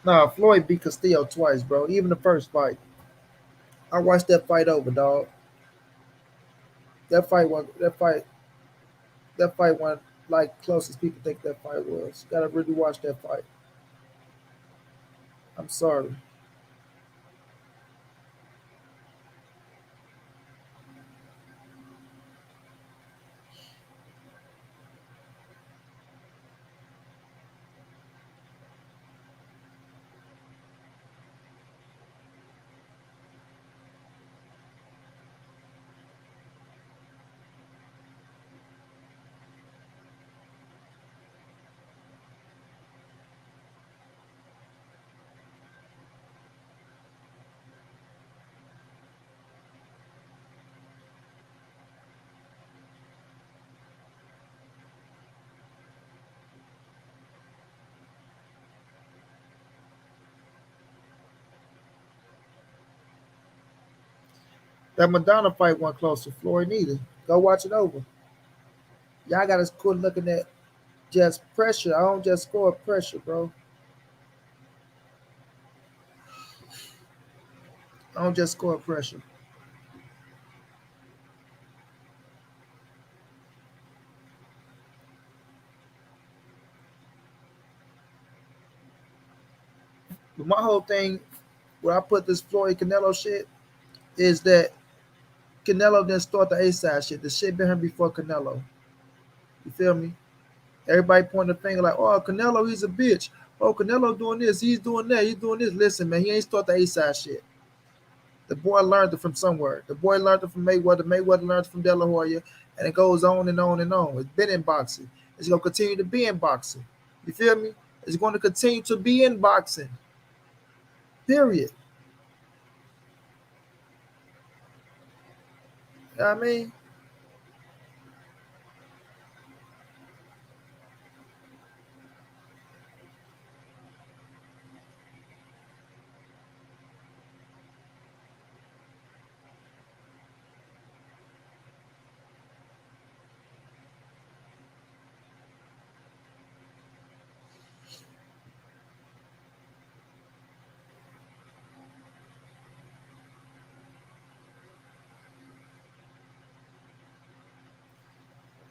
Nah, Floyd beat Castillo twice, bro. Even the first fight. I watched that fight over, dog. That fight went like close as people think that fight was. Gotta really watch that fight. I'm sorry. That Madonna fight went close to Floyd neither. Go watch it over. Y'all gotta quit looking at just pressure. I don't just score pressure, bro. I don't just score pressure. But my whole thing, where I put this Floyd Canelo shit, is that Canelo didn't start the A side shit. The shit been here before Canelo. You feel me? Everybody pointing the finger like, oh, Canelo, he's a bitch. Oh, Canelo doing this, he's doing that, he's doing this. Listen, man, he ain't start the A side shit. The boy learned it from somewhere. The boy learned it from Mayweather. Mayweather learned it from De La Hoya, and it goes on and on and on. It's been in boxing. It's gonna continue to be in boxing. You feel me? It's going to continue to be in boxing. Period. You know what I mean?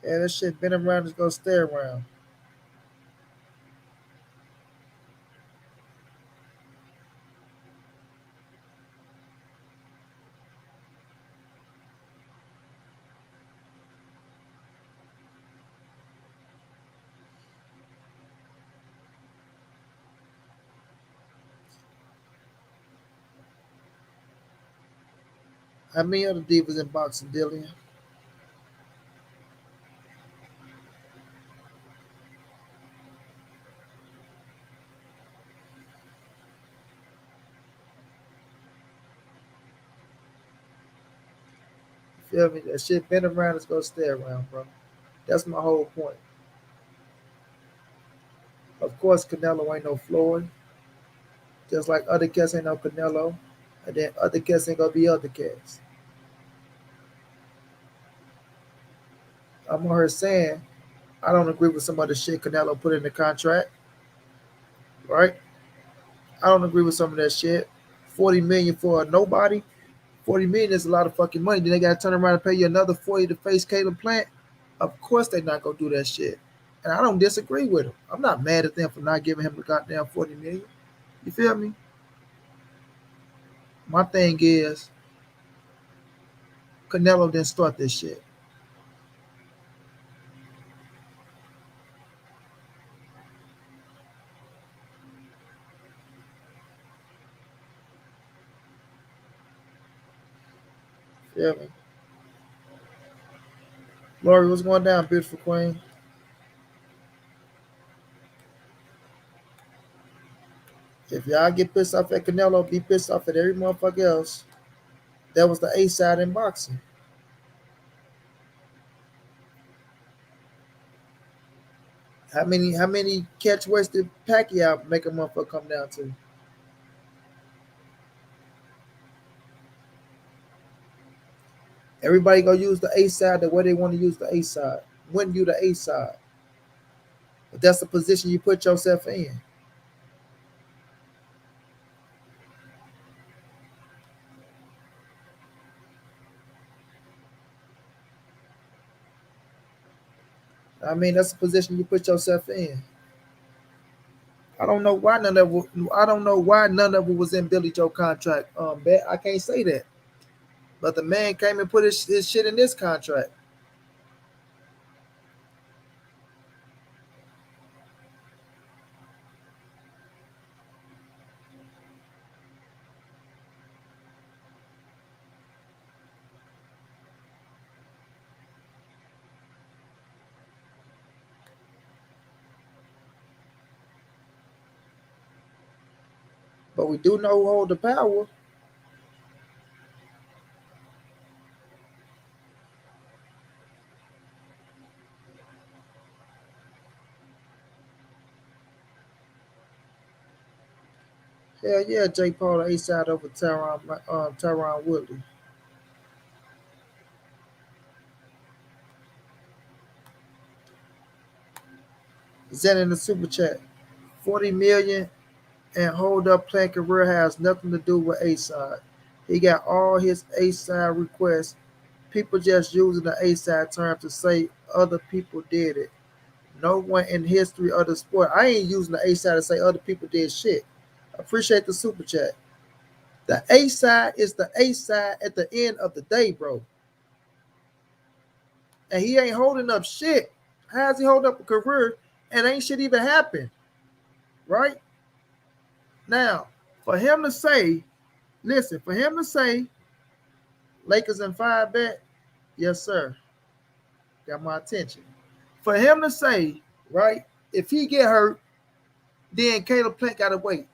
Yeah, that shit been around. It's gonna stay around. How many other divas in boxing, Dillian? You feel me? That shit been around, it's gonna stay around, bro. That's my whole point. Of course, Canelo ain't no Floyd. Just like other cats ain't no Canelo. And then other cats ain't gonna be other cats. I'm on her saying, I don't agree with some of the shit Canelo put in the contract, right? I don't agree with some of that shit. 40 million for a nobody. 40 million is a lot of fucking money. Then they gotta turn around and pay you another 40 to face Caleb Plant. Of course they not gonna do that shit. And I don't disagree with them. I'm not mad at them for not giving him the goddamn 40 million. You feel me? My thing is Canelo didn't start this shit. Feel me? Lori, what's going down, beautiful queen? If y'all get pissed off at Canelo, be pissed off at every motherfucker else. That was the A side in boxing. How many catch weights did Pacquiao make a motherfucker come down to? Everybody gonna use the A side the way they want to use the A side. When you the A side. But that's the position you put yourself in. I mean, that's the position you put yourself in. I don't know why none of it, I don't know why none of it was in Billy Joe contract. Bet I can't say that. But the man came and put his shit in this contract. But we do know who hold the power. Hell yeah, Jake Paul A side over Tyron Woodley. Zen in the super chat. 40 million and hold up playing career has nothing to do with A side. He got all his A side requests. People just using the A side term to say other people did it. No one in history of the sport. I ain't using the A side to say other people did shit. Appreciate the super chat. The A side is the A side at the end of the day, bro. And he ain't holding up shit. How's he holding up a career and ain't shit even happened? Right? Now, for him to say, listen, for him to say Lakers in 5 bet, yes, sir. Got my attention. For him to say, right, if he get hurt, then Caleb Plant gotta wait.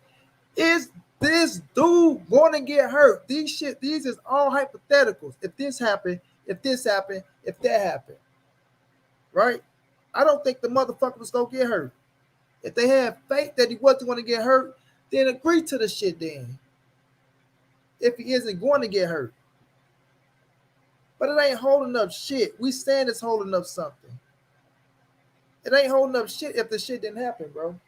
Is this dude gonna get hurt? These is all hypotheticals. If this happened, if this happened, if that happened, right? I don't think the motherfucker was gonna get hurt. If they had faith that he wasn't gonna get hurt, then agree to the shit then. If he isn't going to get hurt. But it ain't holding up shit. We saying it's holding up something. It ain't holding up shit if the shit didn't happen, bro.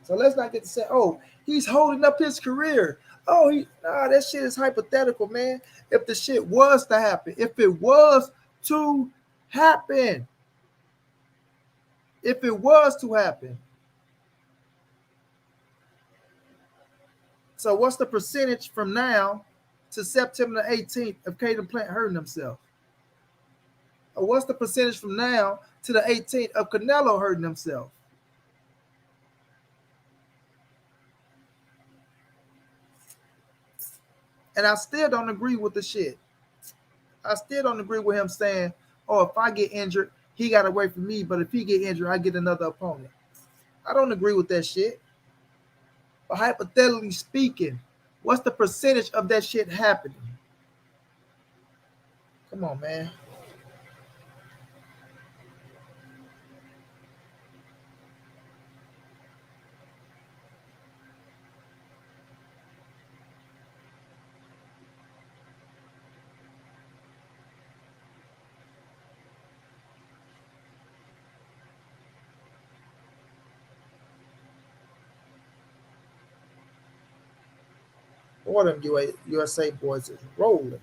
So let's not get to say, oh, he's holding up his career. Oh, that shit is hypothetical, man. If the shit was to happen, if it was to happen, if it was to happen. So what's the percentage from now to September the 18th of Caden Plant hurting himself? Or what's the percentage from now to the 18th of Canelo hurting himself? And I still don't agree with the shit. I still don't agree with him saying, "Oh, if I get injured, he got to wait for me. But if he get injured, I get another opponent." I don't agree with that shit. But hypothetically speaking, what's the percentage of that shit happening? Come on, man. All them USA boys is rolling.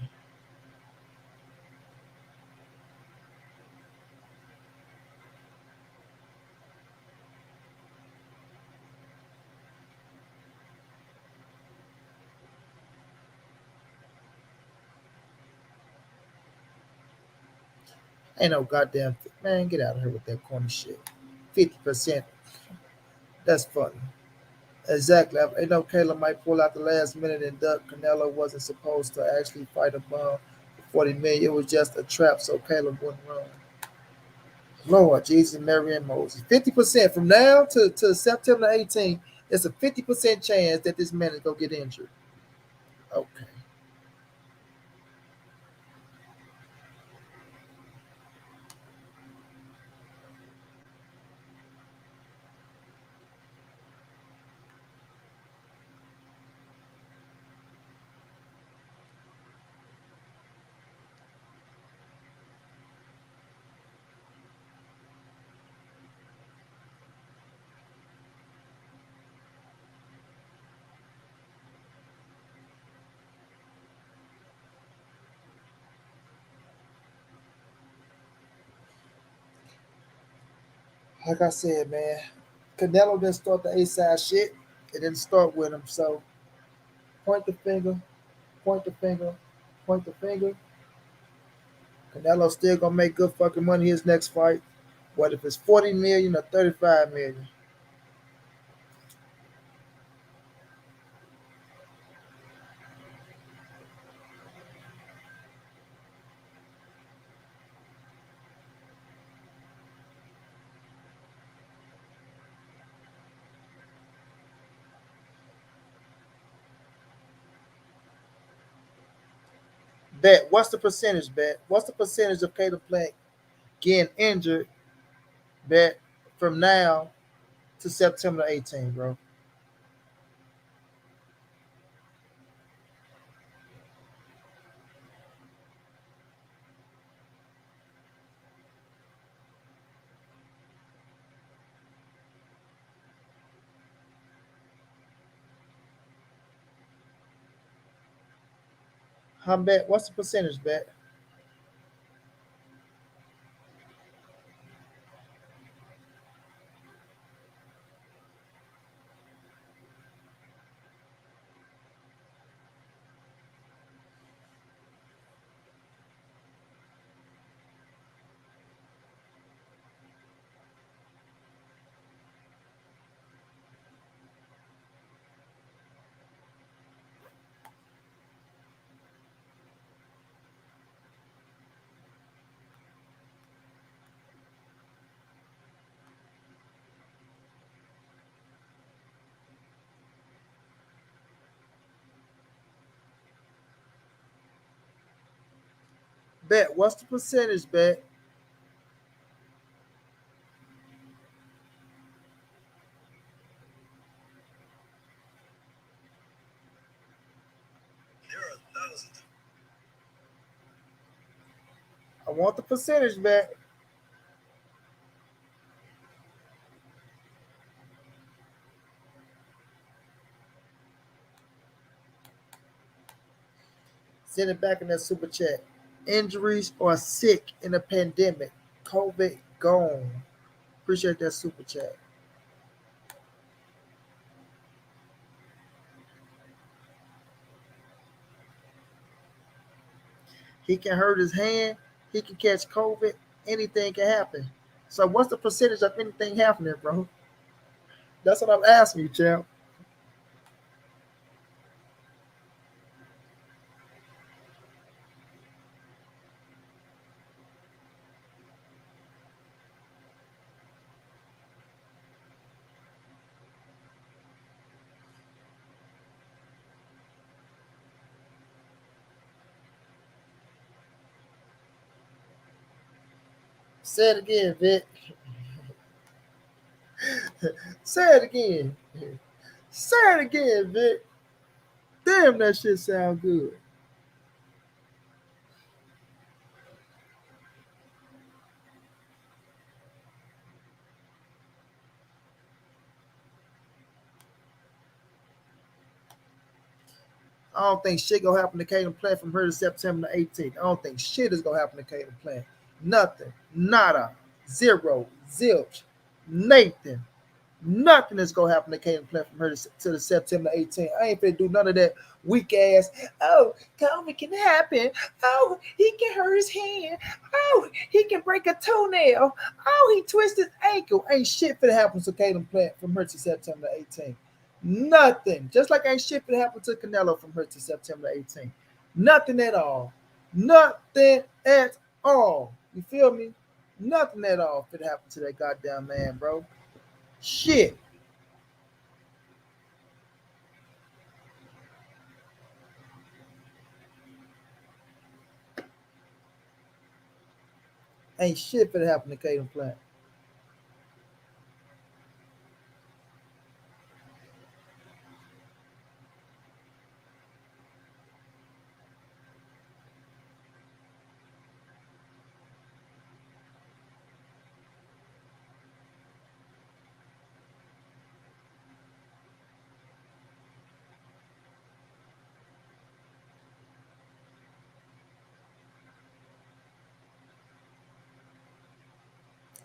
Ain't no goddamn man. Get out of here with that corny shit. 50%. That's funny. Exactly. I know Caleb might pull out the last minute and duck. Canelo wasn't supposed to actually fight a bum for 40 million. It was just a trap so Caleb wouldn't run. Lord Jesus, Mary and Moses. 50% from now to September 18th, it's a 50% chance that this man is gonna get injured. Okay. Like I said, man, Canelo didn't start the A side shit. It didn't start with him. So point the finger, point the finger, point the finger. Canelo still gonna make good fucking money his next fight. What if it's 40 million or 35 million? Bet. What's the percentage bet? What's the percentage of Caleb Plant getting injured bet from now to September 18th, bro? How bet? What's the percentage bet? Bet. What's the percentage bet? I want the percentage bet. Send it back in that super chat. Injuries or sick in a pandemic. COVID gone. Appreciate that super chat. He can hurt his hand. He can catch COVID. Anything can happen. So what's the percentage of anything happening, bro? That's what I'm asking you, champ. Say it again, Vic. Say it again. Say it again, Vic. Damn, that shit sound good. I don't think shit gonna happen to Caden Plant from here to September the 18th. I don't think shit is gonna happen to Caden Plant. Nothing. Nada. Zero. Zilch. Nathan. Nothing is gonna happen to Caden Plant from here to the September 18th. I ain't finna do none of that weak ass. Oh, COVID can happen. Oh, he can hurt his hand. Oh, he can break a toenail. Oh, he twisted his ankle. Ain't shit finna happen to Caden Plant from here to September 18th. Nothing. Just like ain't shit finna happen to Canelo from here to September 18th. Nothing at all. Nothing at all. You feel me? Nothing at all finna happen to that goddamn man, bro. Shit. Ain't shit finna happen to Caden Plant.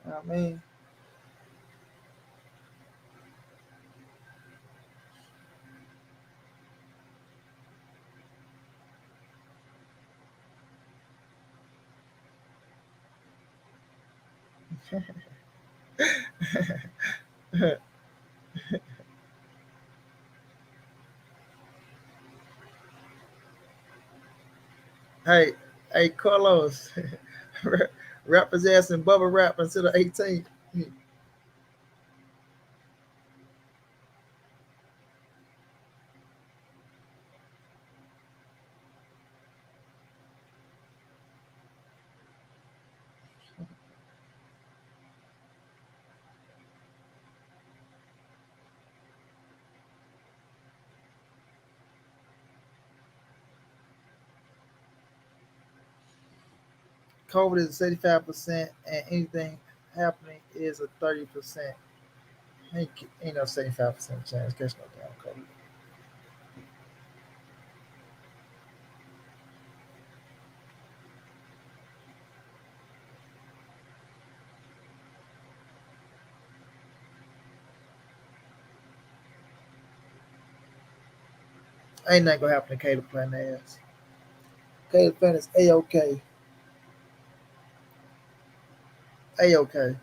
I mean, hey, hey, Carlos, rap his ass and bubble rap until the 18th. COVID is 75%, and anything happening is a 30%. Ain't no 75% chance. Catch no damn COVID. Ain't nothing gonna happen to Caleb Plant ass. Caleb Plant is A-OK. A-OK.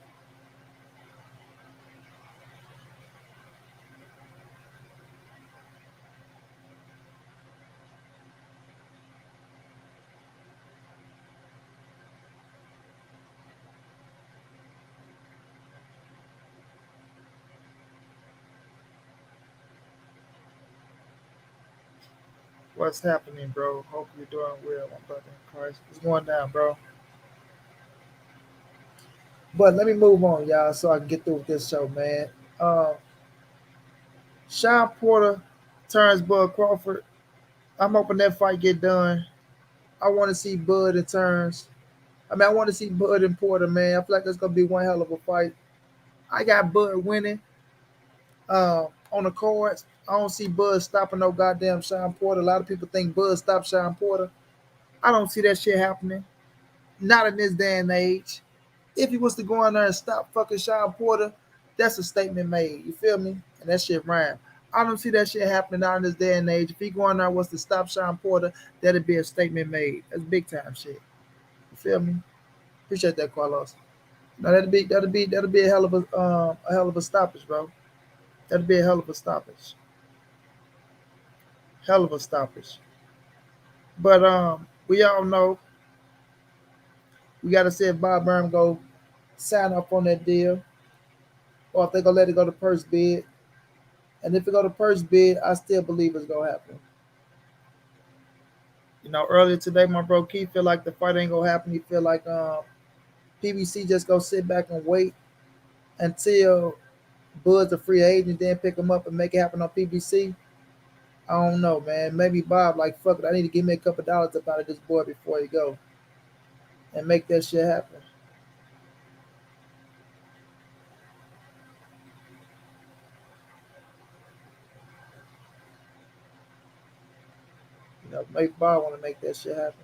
What's happening, bro? Hope you're doing well, my brother in Christ. What's going down, bro? But let me move on, y'all, so I can get through with this show, man. Uh, Sean Porter turns Bud Crawford. I'm hoping that fight get done. I want to see Bud and turns. I mean, I want to see Bud and Porter, man. I feel like it's gonna be one hell of a fight. I got Bud winning on the cards. I don't see Bud stopping no goddamn Sean Porter. A lot of people think Bud stopped Sean Porter. I don't see that shit happening. Not in this day and age. If he was to go in there and stop fucking Sean Porter, that's a statement made. You feel me? And that shit rhyme. I don't see that shit happening out in this day and age. If he go in there and was to stop Sean Porter, that'd be a statement made. That's big time shit. You feel me? Appreciate that, Carlos. No, that'd be a hell of a stoppage, bro. That'd be a hell of a stoppage. Hell of a stoppage. But we all know we gotta see if Bob Burnham go sign up on that deal, or if they gonna let it go to purse bid. And if it go to purse bid, I still believe it's gonna happen. Earlier today, my bro Keith feel like the fight ain't gonna happen. He feel like PBC just go sit back and wait until Bud's a free agent, then pick him up and make it happen on PBC. I don't know, man. Maybe Bob like fuck it. I need to give me a couple dollars up out of this boy before he go and make that shit happen. Make Bob want to make that shit happen.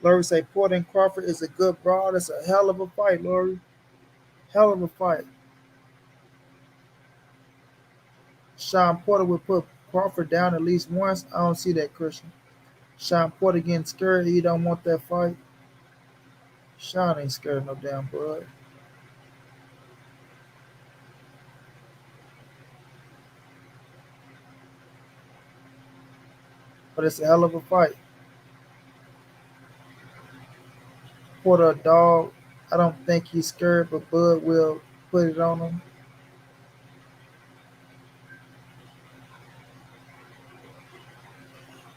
Laurie say Porter and Crawford is a good brawl. It's a hell of a fight, Laurie. Hell of a fight. Sean Porter would put Crawford down at least once. I don't see that, Christian. Sean Porter getting scared. He don't want that fight. Sean ain't scared of no damn Bud. But it's a hell of a fight. Porter a dog. I don't think he's scared, but Bud will put it on him.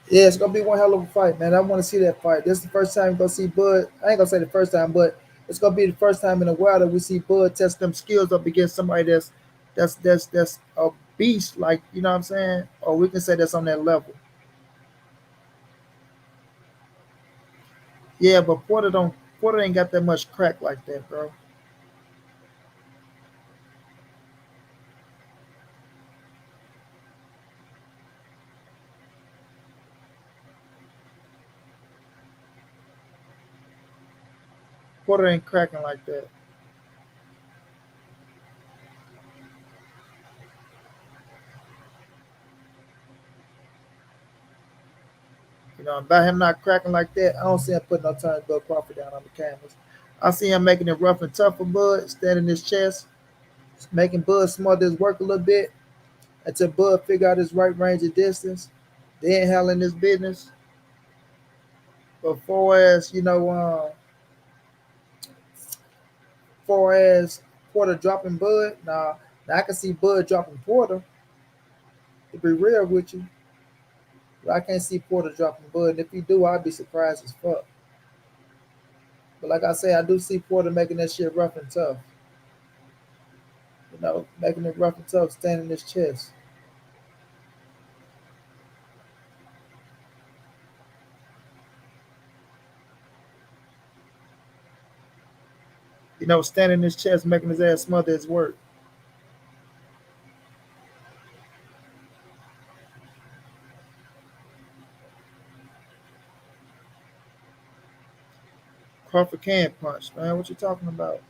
Yeah, it's gonna be one hell of a fight, man. I want to see that fight. This is the first time we gonna see Bud. I ain't gonna say the first time, but it's gonna be the first time in a while that we see Bud test them skills up against somebody that's a beast, like you know what I'm saying, or we can say that's on that level. Yeah, but Porter ain't got that much crack like that, bro. Porter ain't cracking like that. About him not cracking like that, I don't see him putting no time to Bill Crawford down on the canvas. I see him making it rough and tough for Bud, standing his chest, making Bud smother his work a little bit until Bud figure out his right range of distance, then handling his business. But far as Porter dropping Bud, now I can see Bud dropping Porter. To be real with you, but I can't see Porter dropping Bud. And if he do, I'd be surprised as fuck. But like I say, I do see Porter making that shit rough and tough. Making it rough and tough, standing his chest. Standing his chest, making his ass smother his work. Crawford can punch, man. What you talking about?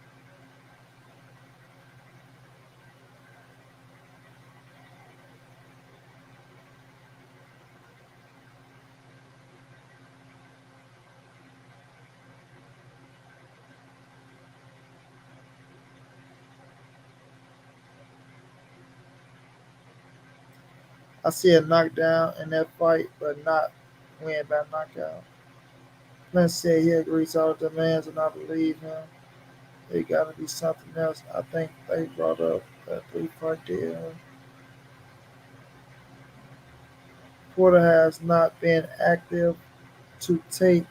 I see a knockdown in that fight, but not win by knockout. Spence said he agrees to all the demands, and I believe him. It got to be something else. I think they brought up a three-fight deal. Porter has not been active to take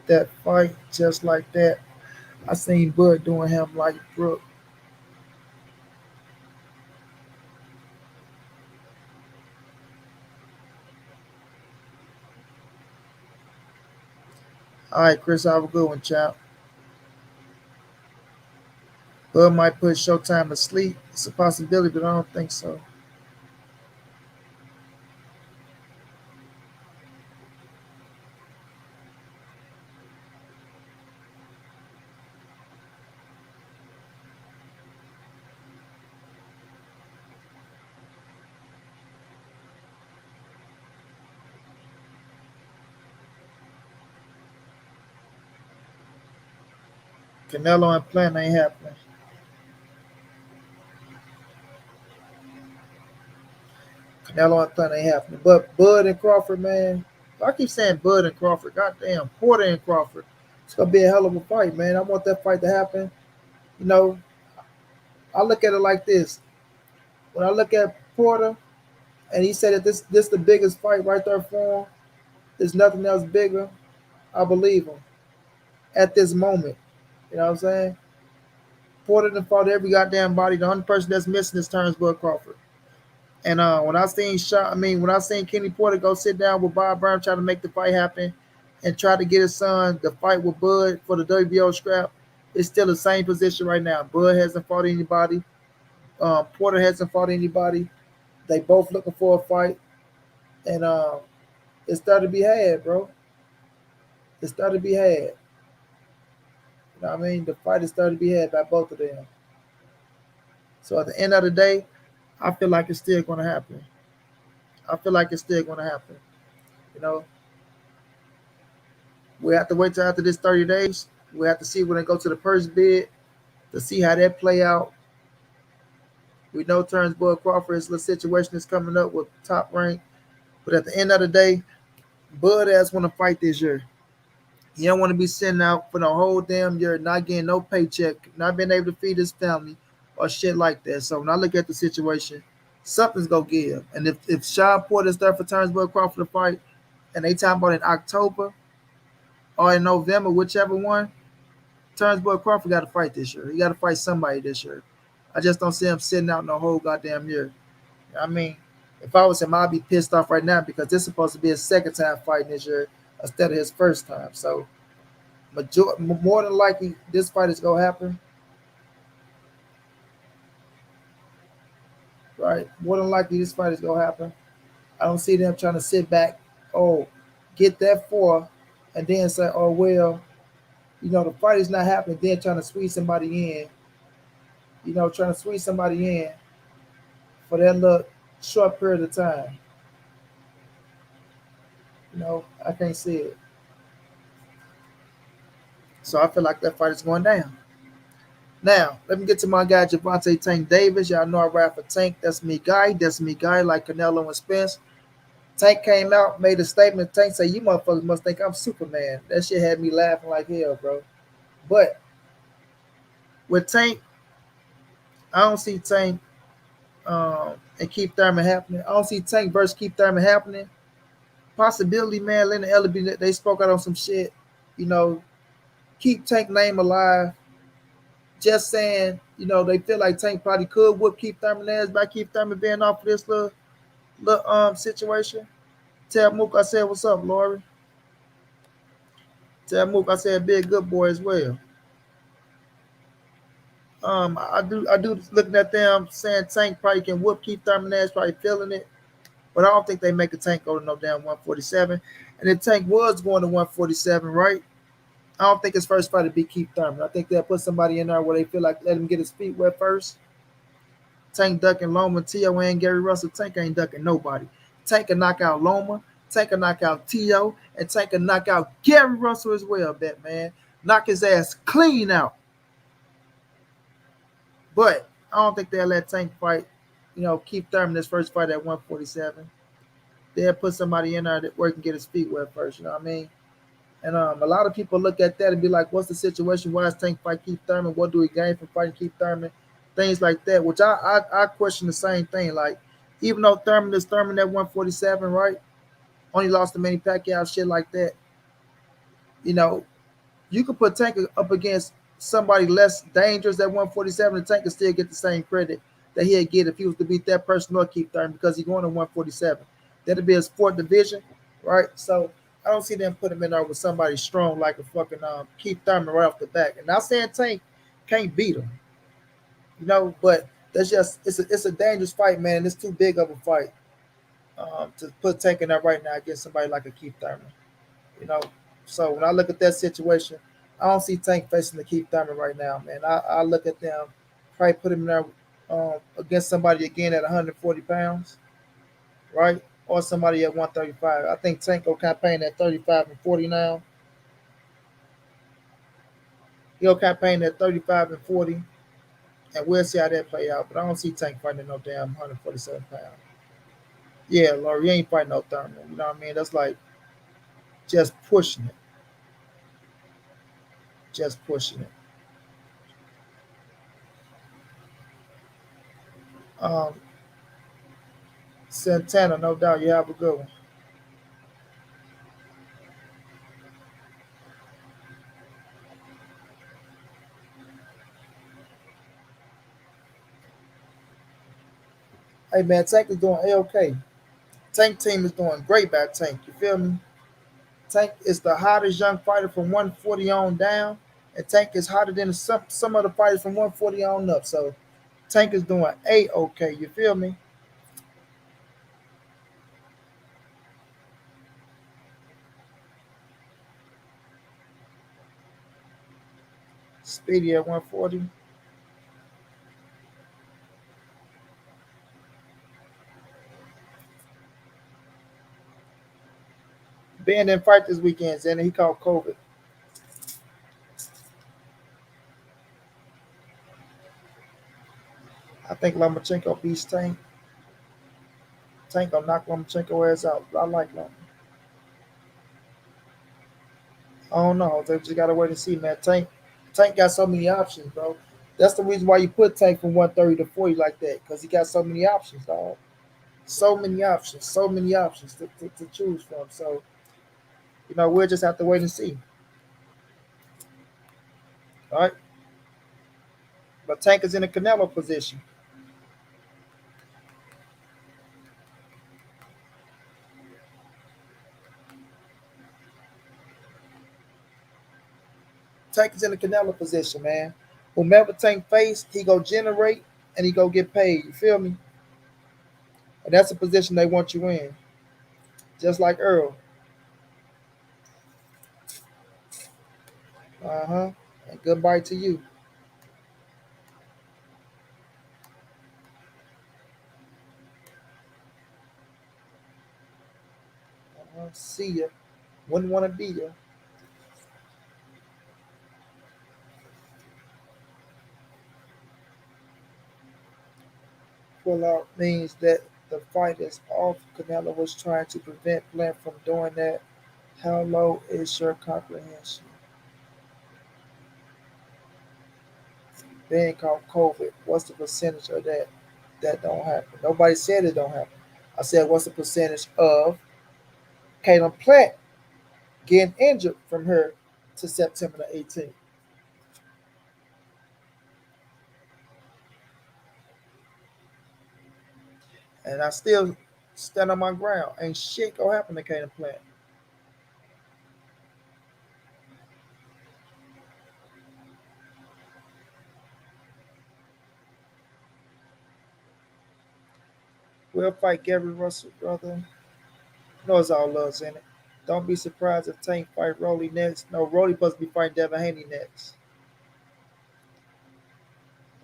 that fight just like that. I seen Bud doing him like Brook. All right, Chris, have a good one, champ. Bud might put Showtime to sleep. It's a possibility, but I don't think so. Canelo and Plant ain't happening. Canelo and Plant ain't happening. But Bud and Crawford, man. I keep saying Bud and Crawford. Goddamn, Porter and Crawford. It's gonna be a hell of a fight, man. I want that fight to happen. You know, I look at it like this. When I look at Porter, and he said that this the biggest fight right there for him. There's nothing else bigger. I believe him at this moment. You know what I'm saying? Porter done fought every goddamn body. The only person that's missing is Turnbull Crawford. And when I seen Kenny Porter go sit down with Bob Brown trying to make the fight happen, and try to get his son to fight with Bud for the WBO scrap, it's still the same position right now. Bud hasn't fought anybody. Porter hasn't fought anybody. They both looking for a fight, and it's starting to be had, bro. It's starting to be had. You know what I mean? The fight is starting to be had by both of them. So at the end of the day, I feel like it's still going to happen. I feel like it's still going to happen. You know, we have to wait till after this 30 days. We have to see when they go to the purse bid to see how that play out. We know Turnbull Crawford's little situation is coming up with top rank, but at the end of the day, Bud ass want to fight this year. He don't want to be sitting out for the whole damn year, not getting no paycheck, not being able to feed his family or shit like that. So when I look at the situation, something's gonna give. And if Sean Porter's there for Turnbull Crawford to fight, and they talking about in October or in November, whichever one, Turnbull Crawford got to fight this year. He got to fight somebody this year. I just don't see him sitting out the whole goddamn year. I mean, if I was him, I'd be pissed off right now because this is supposed to be his second time fighting this year instead of his first time. So, more than likely, this fight is gonna happen, right? More than likely, this fight is gonna happen. I don't see them trying to sit back, oh, get that four, and then say, oh well, the fight is not happening. Then trying to squeeze somebody in, trying to squeeze somebody in for that little short period of time. I can't see it. So I feel like that fight is going down. Now, let me get to my guy Javante Tank Davis. Y'all know I rap for Tank. That's me guy. That's me guy, like Canelo and Spence. Tank came out, made a statement. Tank said, "You motherfuckers must think I'm Superman." That shit had me laughing like hell, bro. But with Tank, I don't see Tank and Keith Thurman happening. I don't see Tank versus Keith Thurman happening. Possibility, man. Lennon Ellerby, they spoke out on some shit. You know, keep Tank name alive. Just saying, they feel like Tank probably could whoop Keith Thurman ass by Keith Thurman being off of this little situation. Tell Mook I said, "What's up, Lori?" Tell Mook I said, "Be a good boy as well." I do looking at them saying Tank probably can whoop Keith Thurman ass, probably feeling it. But I don't think they make a Tank go to no damn 147. And if Tank was going to 147, right? I don't think his first fight would be Keith Thurman. I think they'll put somebody in there where they feel like let him get his feet wet first. Tank ducking Loma, T.O. and Gary Russell. Tank ain't ducking nobody. Tank can knock out Loma. Tank can knock out T.O. And Tank can knock out Gary Russell as well, bet man. Knock his ass clean out. But I don't think they'll let Tank fight, Keith Thurman his first fight at 147. They'll put somebody in there where he can get his feet wet first, you know what I mean? And a lot of people look at that and be like, what's the situation? Why is Tank fight Keith Thurman? What do we gain from fighting Keith Thurman? Things like that, which I question the same thing. Like, even though Thurman is Thurman at 147, right? Only lost to Manny Pacquiao, shit like that. You know, you could put Tank up against somebody less dangerous at 147, and Tank can still get the same credit that he'd get if he was to beat that person or Keith Thurman because he's going to 147. That'd be a sport division, right? So I don't see them put him in there with somebody strong like a fucking Keith Thurman right off the back. And not saying Tank can't beat him, but that's just it's a dangerous fight, man. It's too big of a fight to put Tank in there right now against somebody like a Keith Thurman, you know. So when I look at that situation, I don't see Tank facing the Keith Thurman right now, man. I look at them probably put him in there against somebody again at 140 pounds, right? Or somebody at 135. I think Tank will campaign at 35 and 40 now. He'll campaign at 35 and 40, and we'll see how that play out. But I don't see Tank fighting no damn 147 pounds. Yeah, Laurie, you ain't fighting no Thurman. You know what I mean? That's like just pushing it. just pushing it. Um, Santana, no doubt, you have a good one. Hey man, Tank is doing a-okay. Tank team is doing great by Tank. You feel me? Tank is the hottest young fighter from 140 on down, and Tank is hotter than some of the fighters from 140 on up. So Tank is doing a-okay. You feel me? Speedy at 140. Ben didn't fight this weekend, and he caught COVID. I think Lomachenko beats Tank. Tank gonna knock Lomachenko ass out. I like Lom. I don't know. They just gotta wait and see, man. Tank got so many options, bro. That's the reason why you put Tank from 130 to 40 like that, because he got so many options, dog. So many options to choose from. So, we'll just have to wait and see. All right. But Tank is in a Canelo position. Tank is in a Canelo position, man. Whomever Tank face, he go generate and he go get paid. You feel me? And that's the position they want you in. Just like Earl. Uh-huh. And goodbye to you. See ya. Wouldn't want to be ya. Pull out means that the fight is off. Canelo was trying to prevent Plant from doing that. How low is your comprehension? Being called COVID, what's the percentage of that don't happen? Nobody said it don't happen. I said, what's the percentage of Caleb Plant getting injured from her to September the 18th? And I still stand on my ground. Ain't shit gonna happen to Caleb Plant. We'll fight Gary Russell, brother. Knows all love's in it. Don't be surprised if Tank fight Rolly next. No, Rolly supposed to be fighting Devin Haney next.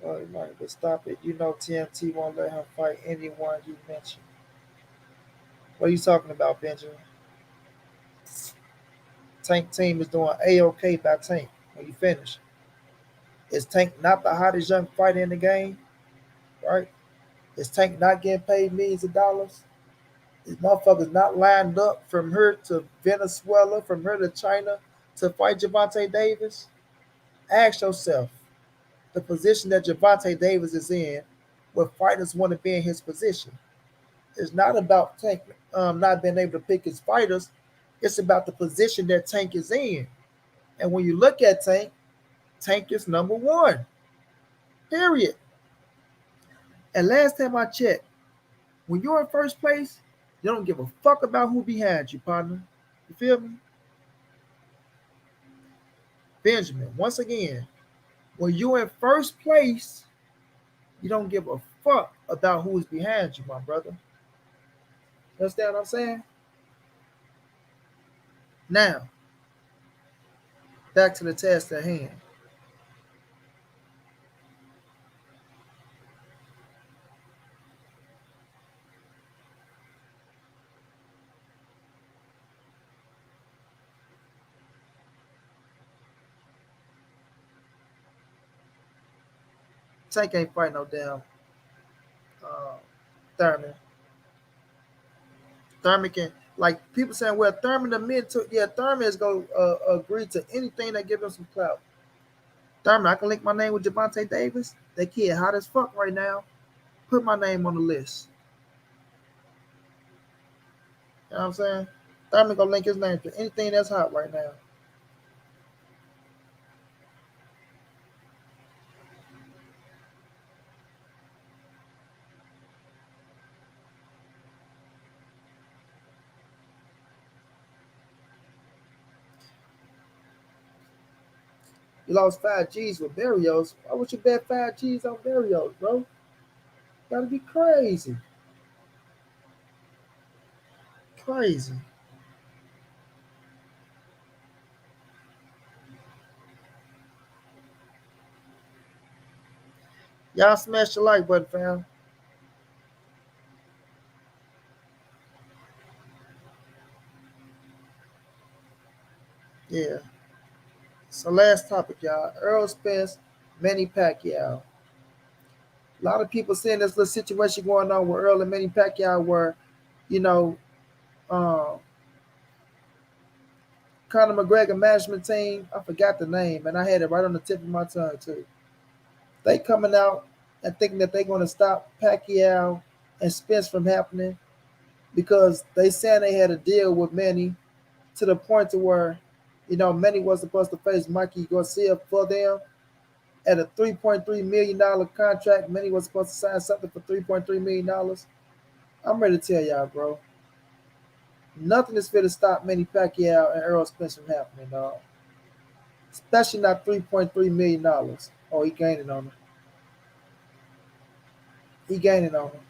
Like, but stop it. You know TMT won't let him fight anyone you mentioned. What are you talking about, Benjamin? Tank team is doing a-okay by Tank. When you finish, is Tank not the hottest young fighter in the game? Right? Is Tank not getting paid millions of dollars? Is motherfuckers not lined up from her to Venezuela, from her to China to fight Javante Davis? Ask yourself the position that Javante Davis is in, where fighters want to be in his position. It's not about Tank not being able to pick his fighters. It's about the position that Tank is in. And when you look at Tank, Tank is number one. Period. And last time I checked, when you're in first place, you don't give a fuck about who behind you, partner. You feel me? Benjamin, once again, when you're in first place, you don't give a fuck about who's behind you, my brother. You understand what I'm saying? Now, back to the task at hand. Tank ain't fighting no damn uh, Thurman. Thurman can, like people saying, well, Thurman the mid to, yeah, Thurman is going to agree to anything that give him some clout. Thurman, I can link my name with Javante Davis. That kid hot as fuck right now. Put my name on the list. You know what I'm saying? Thurman gonna link his name to anything that's hot right now. You lost 5 G's with Barrios. Why would you bet 5 G's on Barrios, bro? Gotta be crazy. Crazy. Y'all smash the like button, fam. Yeah. So last topic, y'all. Earl Spence, Manny Pacquiao. A lot of people seeing this little situation going on with Earl and Manny Pacquiao where, you know, um, Conor McGregor management team, I forgot the name, and I had it right on the tip of my tongue too. They coming out and thinking that they're going to stop Pacquiao and Spence from happening because they saying they had a deal with Manny to the point to where, Manny was supposed to face Mikey Garcia for them at a $3.3 million contract. Manny was supposed to sign something for $3.3 million. I'm ready to tell y'all, bro. Nothing is fit to stop Manny Pacquiao and Earl Spence from happening, dog. Especially not $3.3 million. Oh, he gaining on him. He gaining on him.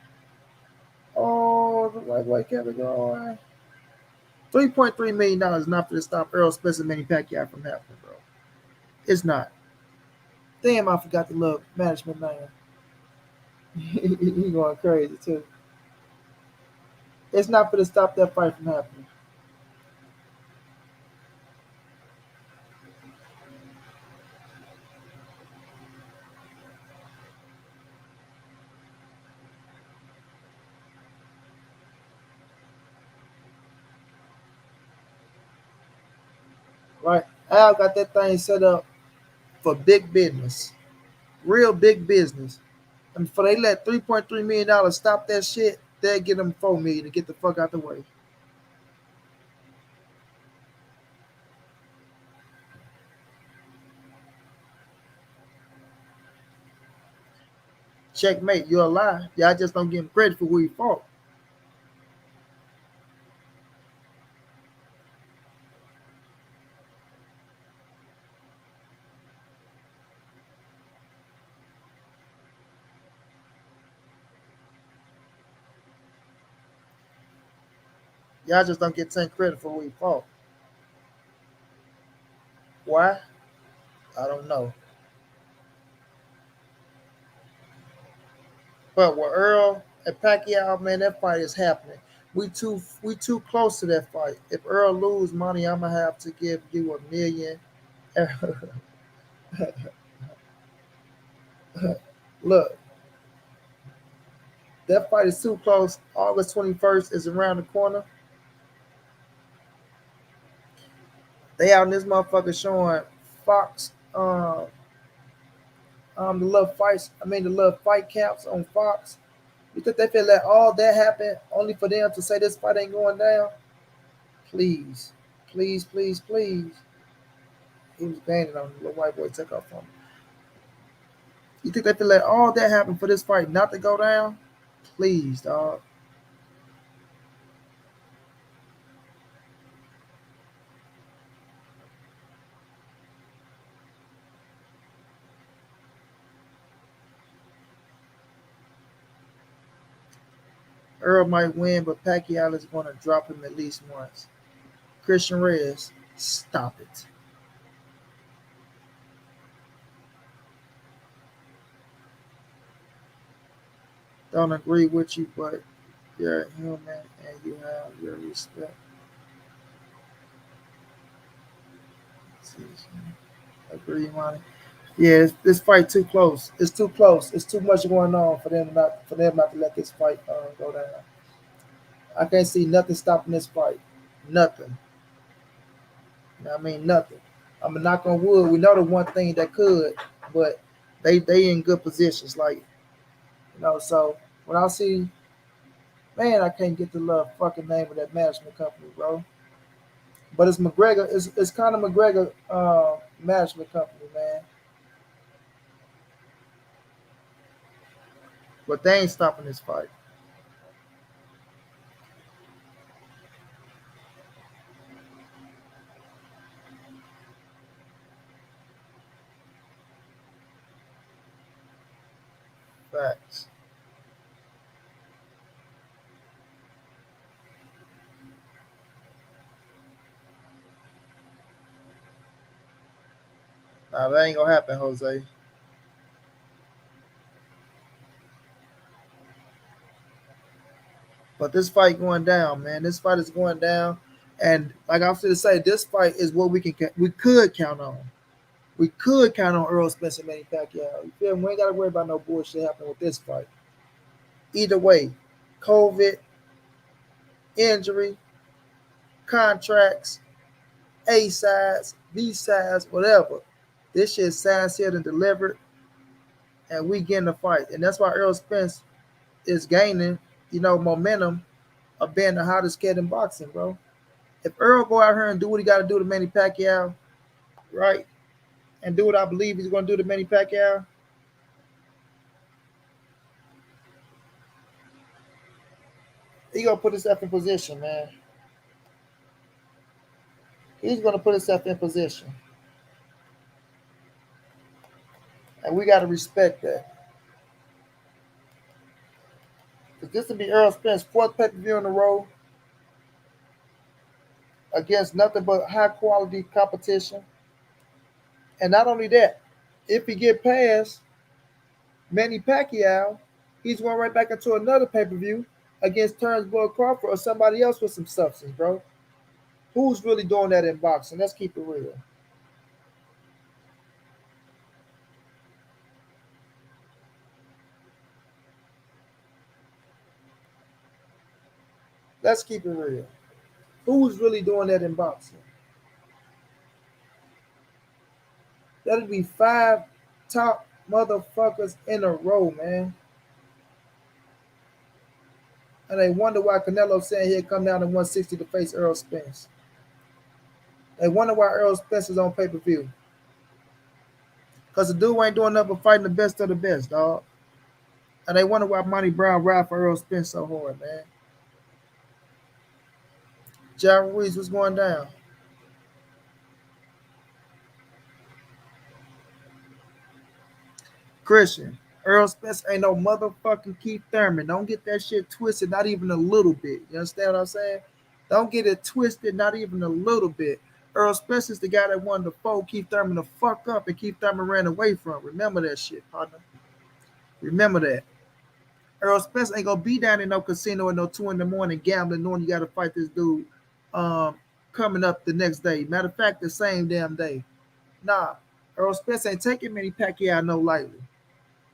Oh, the lightweight Kevin going. $3.3 million is not for to stop Earl Spence and Manny Pacquiao from happening, bro. It's not. Damn, I forgot the little management name. He going crazy too. It's not for to stop that fight from happening. Right? Al got that thing set up for big business. Real big business. And for they let $3.3 million stop that shit, they'll get them 4 million to get the fuck out the way. Checkmate, you're a lie. Y'all just don't give him credit for who he fought. Y'all just don't get 10 credit for who he fought. Why? I don't know. But with Earl and Pacquiao, man, that fight is happening. We too close to that fight. If Earl lose money, I'ma have to give you 1 million. Look, that fight is too close. August 21st is around the corner. They out in this motherfucker showing Fox the little fights. I mean the little fight caps on Fox. You think they feel let all that happen only for them to say this fight ain't going down? Please, please, please, please. He was banging on the little white boy took off from him. You think they feel let all that happen for this fight not to go down? Please, dog. Earl might win, but Pacquiao is going to drop him at least once. Christian Reyes, stop it. Don't agree with you, but you're a human and you have your respect. Agree, money. Yeah, this fight too close. It's too close. It's too much going on for them not to let this fight go down. I can't see nothing stopping this fight. Nothing. I mean nothing. I'm gonna knock on wood. We know the one thing that could, but they in good positions. Like so when I see, man, I can't get the love fucking name of that management company, bro. But it's McGregor. It's kind of McGregor management company, man. But they ain't stopping this fight. Facts. Nah, that ain't gonna happen, Jose. But this fight going down, man. This fight is going down, and like I was going to say, this fight is what we could count on. We could count on Earl Spence and Manny Pacquiao. You feel me? We ain't got to worry about no bullshit happening with this fight. Either way, COVID, injury, contracts, A sides, B sides, whatever. This shit signed, sealed, and delivered, and we getting the fight. And that's why Earl Spence is gaining, momentum of being the hottest kid in boxing, bro. If Earl go out here and do what he got to do to Manny Pacquiao, right, and do what I believe he's going to do to Manny Pacquiao, he gonna put himself in position, man. He's gonna put himself in position, and we got to respect that. Because this will be Earl Spence's fourth pay-per-view in a row against nothing but high quality competition. And not only that, if he get past Manny Pacquiao, he's going right back into another pay-per-view against Turnbull Crawford or somebody else with some substance, bro. Who's really doing that in boxing? Let's keep it real. Let's keep it real. Who's really doing that in boxing? That'd be five top motherfuckers in a row, man. And they wonder why Canelo saying he'll come down to 160 to face Earl Spence. They wonder why Earl Spence is on pay-per-view. Because the dude ain't doing nothing but fighting the best of the best, dog. And they wonder why Monty Brown ride for Earl Spence so hard, man. Jared Ruiz, what's going down? Christian, Earl Spence ain't no motherfucking Keith Thurman. Don't get that shit twisted, not even a little bit. You understand what I'm saying? Don't get it twisted, not even a little bit. Earl Spence is the guy that wanted to fold Keith Thurman the fuck up and Keith Thurman ran away from. Remember that shit, partner. Remember that. Earl Spence ain't gonna be down in no casino at no 2 in the morning gambling, knowing you gotta fight this dude um, coming up the next day. Matter of fact, the same damn day. Nah, Earl Spence ain't taking Manny Pacquiao no lightly.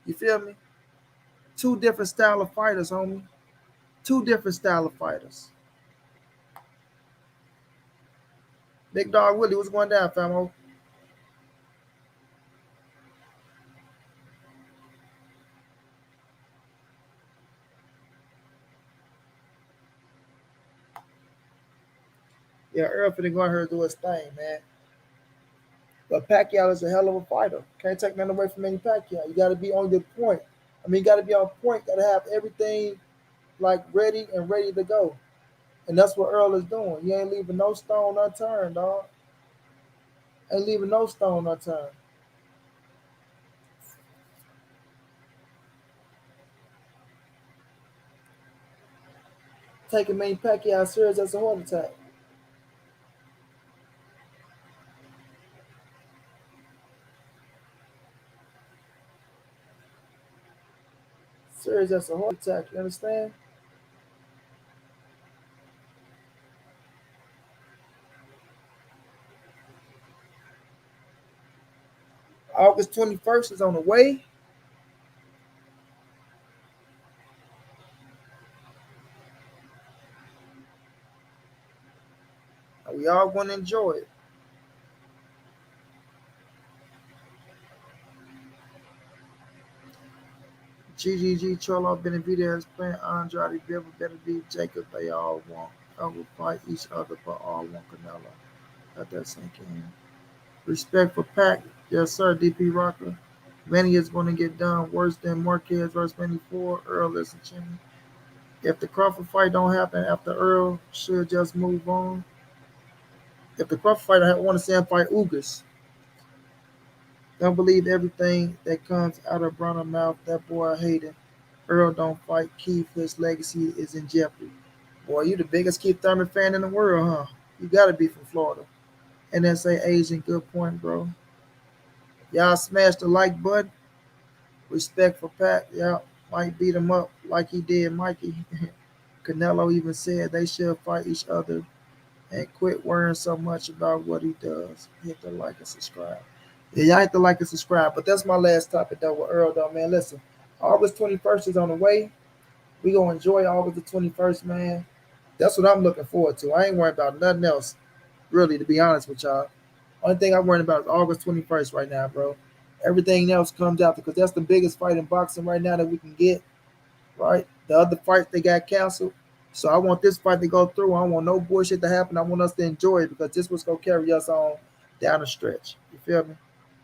You feel me? Two different style of fighters, homie. Two different style of fighters. Big Dog Willie, what's going down, famo? Yeah, Earl finna go out here and do his thing, man. But Pacquiao is a hell of a fighter. Can't take nothing away from any Pacquiao. You got to be on your point. I mean, you got to be on point. Got to have everything like ready and ready to go. And that's what Earl is doing. You ain't leaving no stone unturned, dog. Ain't leaving no stone unturned. Taking Manny Pacquiao serious as a heart attack. Serious as a heart attack. You understand? August 21st is on the way. And we all going to enjoy it. GGG, Cholo, Benavidez, Plant, Andrade, Bivol, Benedict, Jacob, they all want will fight each other, but all want Canelo. Let that sink in. Respect for Pac, yes sir, DP Rocker. Manny is going to get done worse than Marquez versus Manny 4. Earl, listen to me. If the Crawford fight don't happen after Earl, should just move on. If the Crawford fight, I want to see him fight Ugas. Don't believe everything that comes out of Bronner's mouth. That boy I hate him. Earl don't fight Keith. His legacy is in jeopardy. Boy, you the biggest Keith Thurman fan in the world, huh? You gotta be from Florida. And then say Asian, good point, bro. Y'all smash the like button. Respect for Pat. Y'all might beat him up like he did Mikey. Canelo even said they should fight each other and quit worrying so much about what he does. Hit the like and subscribe. Yeah, y'all hit the like and subscribe. But that's my last topic though with Earl though, man. Listen, August 21st is on the way. We gonna enjoy August the 21st, man. That's what I'm looking forward to. I ain't worried about nothing else, really, to be honest with y'all. Only thing I'm worried about is August 21st right now, bro. Everything else comes out because that's the biggest fight in boxing right now that we can get, right? The other fights they got canceled. So I want this fight to go through. I don't want no bullshit to happen. I want us to enjoy it because this was gonna carry us on down the stretch. You feel me?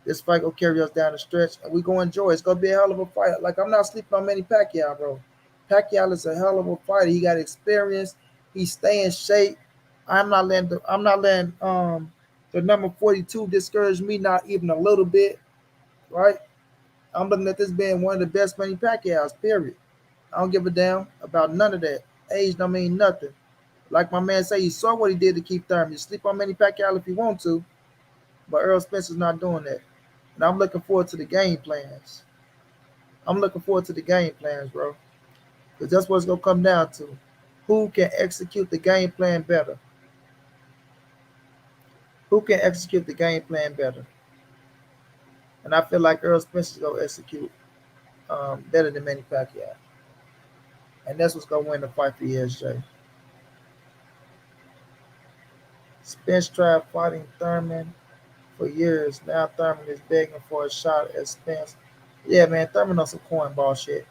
This fight gonna carry us down the stretch, and we gonna enjoy it. It's gonna be a hell of a fight. Like I'm not sleeping on Manny Pacquiao, bro. Pacquiao is a hell of a fighter. He got experience. He stay in shape. I'm not letting the number 42 discourage me, not even a little bit. Right? I'm looking at this being one of the best Manny Pacquiao's. Period. I don't give a damn about none of that. Age don't mean nothing. Like my man say, you saw what he did to keep Thurman. You sleep on Manny Pacquiao if you want to, but Earl Spencer's not doing that. And I'm looking forward to the game plans. I'm looking forward to the game plans, bro. Because that's what it's going to come down to. Who can execute the game plan better? Who can execute the game plan better? And I feel like Earl Spencer's going to execute better than Manny Pacquiao. And that's what's going to win the fight for ESJ. Spence tried fighting Thurman for years. Now Thurman is begging for a shot at Spence. Yeah, man, Thurman on some cornball shit.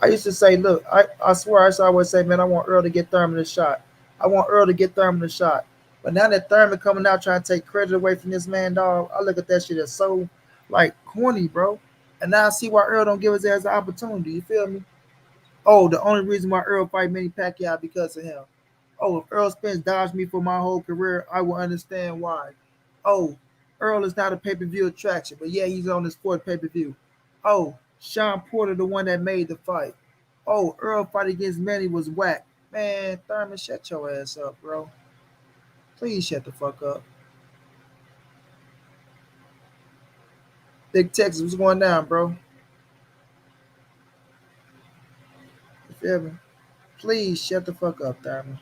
I used to say, look, I swear I used to always say, man, I want Earl to get Thurman a shot. I want Earl to get Thurman a shot. But now that Thurman coming out trying to take credit away from this man, dog, I look at that shit as so like corny, bro. And now I see why Earl don't give his ass an opportunity. You feel me? Oh, the only reason why Earl fight Manny Pacquiao because of him. Oh, if Earl Spence dodged me for my whole career, I will understand why. Oh, Earl is not a pay-per-view attraction, but yeah, he's on his fourth pay-per-view. Oh, Sean Porter, the one that made the fight. Oh, Earl fight against Manny was whack. Man, Thurman, shut your ass up, bro. Please shut the fuck up. Big Texas, what's going down, bro? You feel me? Please shut the fuck up, Thurman.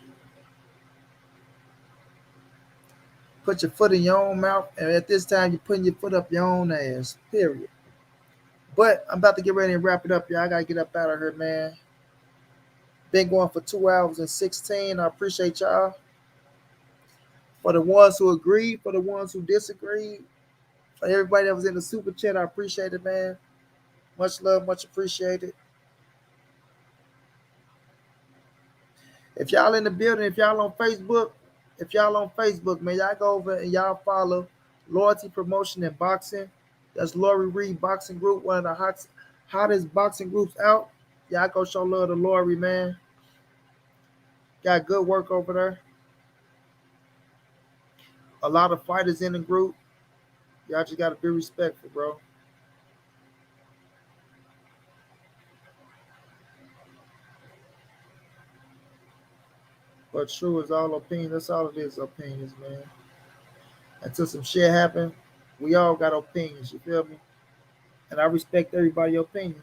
Put your foot in your own mouth, and at this time, you're putting your foot up your own ass. Period. But I'm about to get ready and wrap it up, y'all. I gotta get up out of here, man. Been going for 2 hours and 16. I appreciate y'all. For the ones who agreed, for the ones who disagreed, for everybody that was in the super chat, I appreciate it, man. Much love, much appreciated. If y'all in the building, if y'all on Facebook, man, y'all go over and y'all follow Loyalty Promotion and Boxing. That's Lori Reed Boxing Group, one of the hottest boxing groups out. Y'all go show love to Lori, man. Got good work over there. A lot of fighters in the group. Y'all just gotta be respectful, bro. But true is all opinion. That's all it is, opinions, man. Until some shit happen, we all got opinions. You feel me? And I respect everybody's opinion.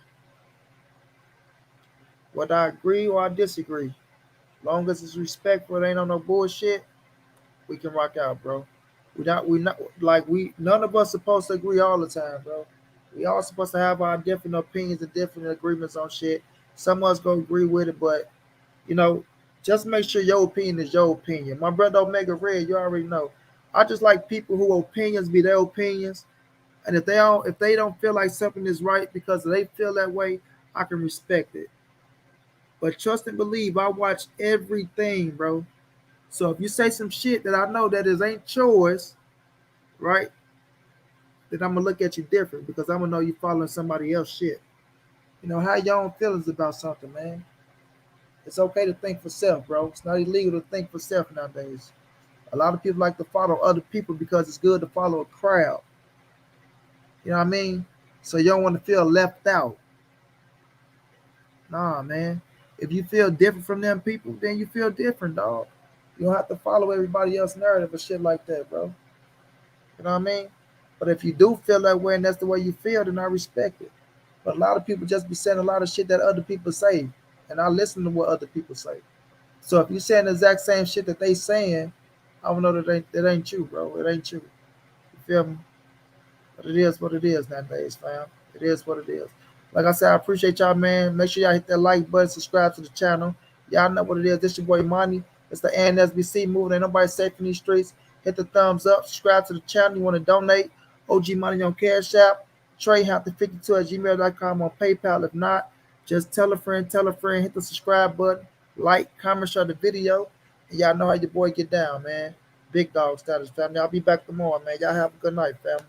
Whether I agree or I disagree, long as it's respectful, it ain't on no bullshit. We can rock out, bro. We none of us supposed to agree all the time, bro. We all supposed to have our different opinions and different agreements on shit. Some of us gonna agree with it, but you know, just make sure your opinion is your opinion. My brother Omega Red, you already know. I just like people who opinions be their opinions, and if they don't feel like something is right because they feel that way, I can respect it. But trust and believe, I watch everything, bro. So if you say some shit that I know that is ain't yours, right? Then I'm gonna look at you different because I'm gonna know you following somebody else shit. Have your own feelings about something, man. It's okay to think for self, bro. It's not illegal to think for self nowadays. A lot of people like to follow other people because it's good to follow a crowd. You know what I mean? So you don't want to feel left out. Nah, man. If you feel different from them people, then you feel different, dog. You don't have to follow everybody else's narrative or shit like that, bro. You know what I mean? But if you do feel that way and that's the way you feel, then I respect it. But a lot of people just be saying a lot of shit that other people say, and I listen to what other people say. So if you're saying the exact same shit that they saying, I don't know that ain't you, bro. It ain't you. You feel me? But it is what it is nowadays, fam. It is what it is. Like I said, I appreciate y'all, man. Make sure y'all hit that like button, subscribe to the channel. Y'all know what it is. This your boy Money. It's the ANSBC movement. Ain't nobody safe in these streets. Hit the thumbs up, subscribe to the channel. You want to donate? OG Money on Cash App. TreyHampton52 at gmail.com on PayPal. If not, just tell a friend, hit the subscribe button, like, comment, share the video. And y'all know how your boy get down, man. Big dog status, family. I'll be back tomorrow, man. Y'all have a good night, family.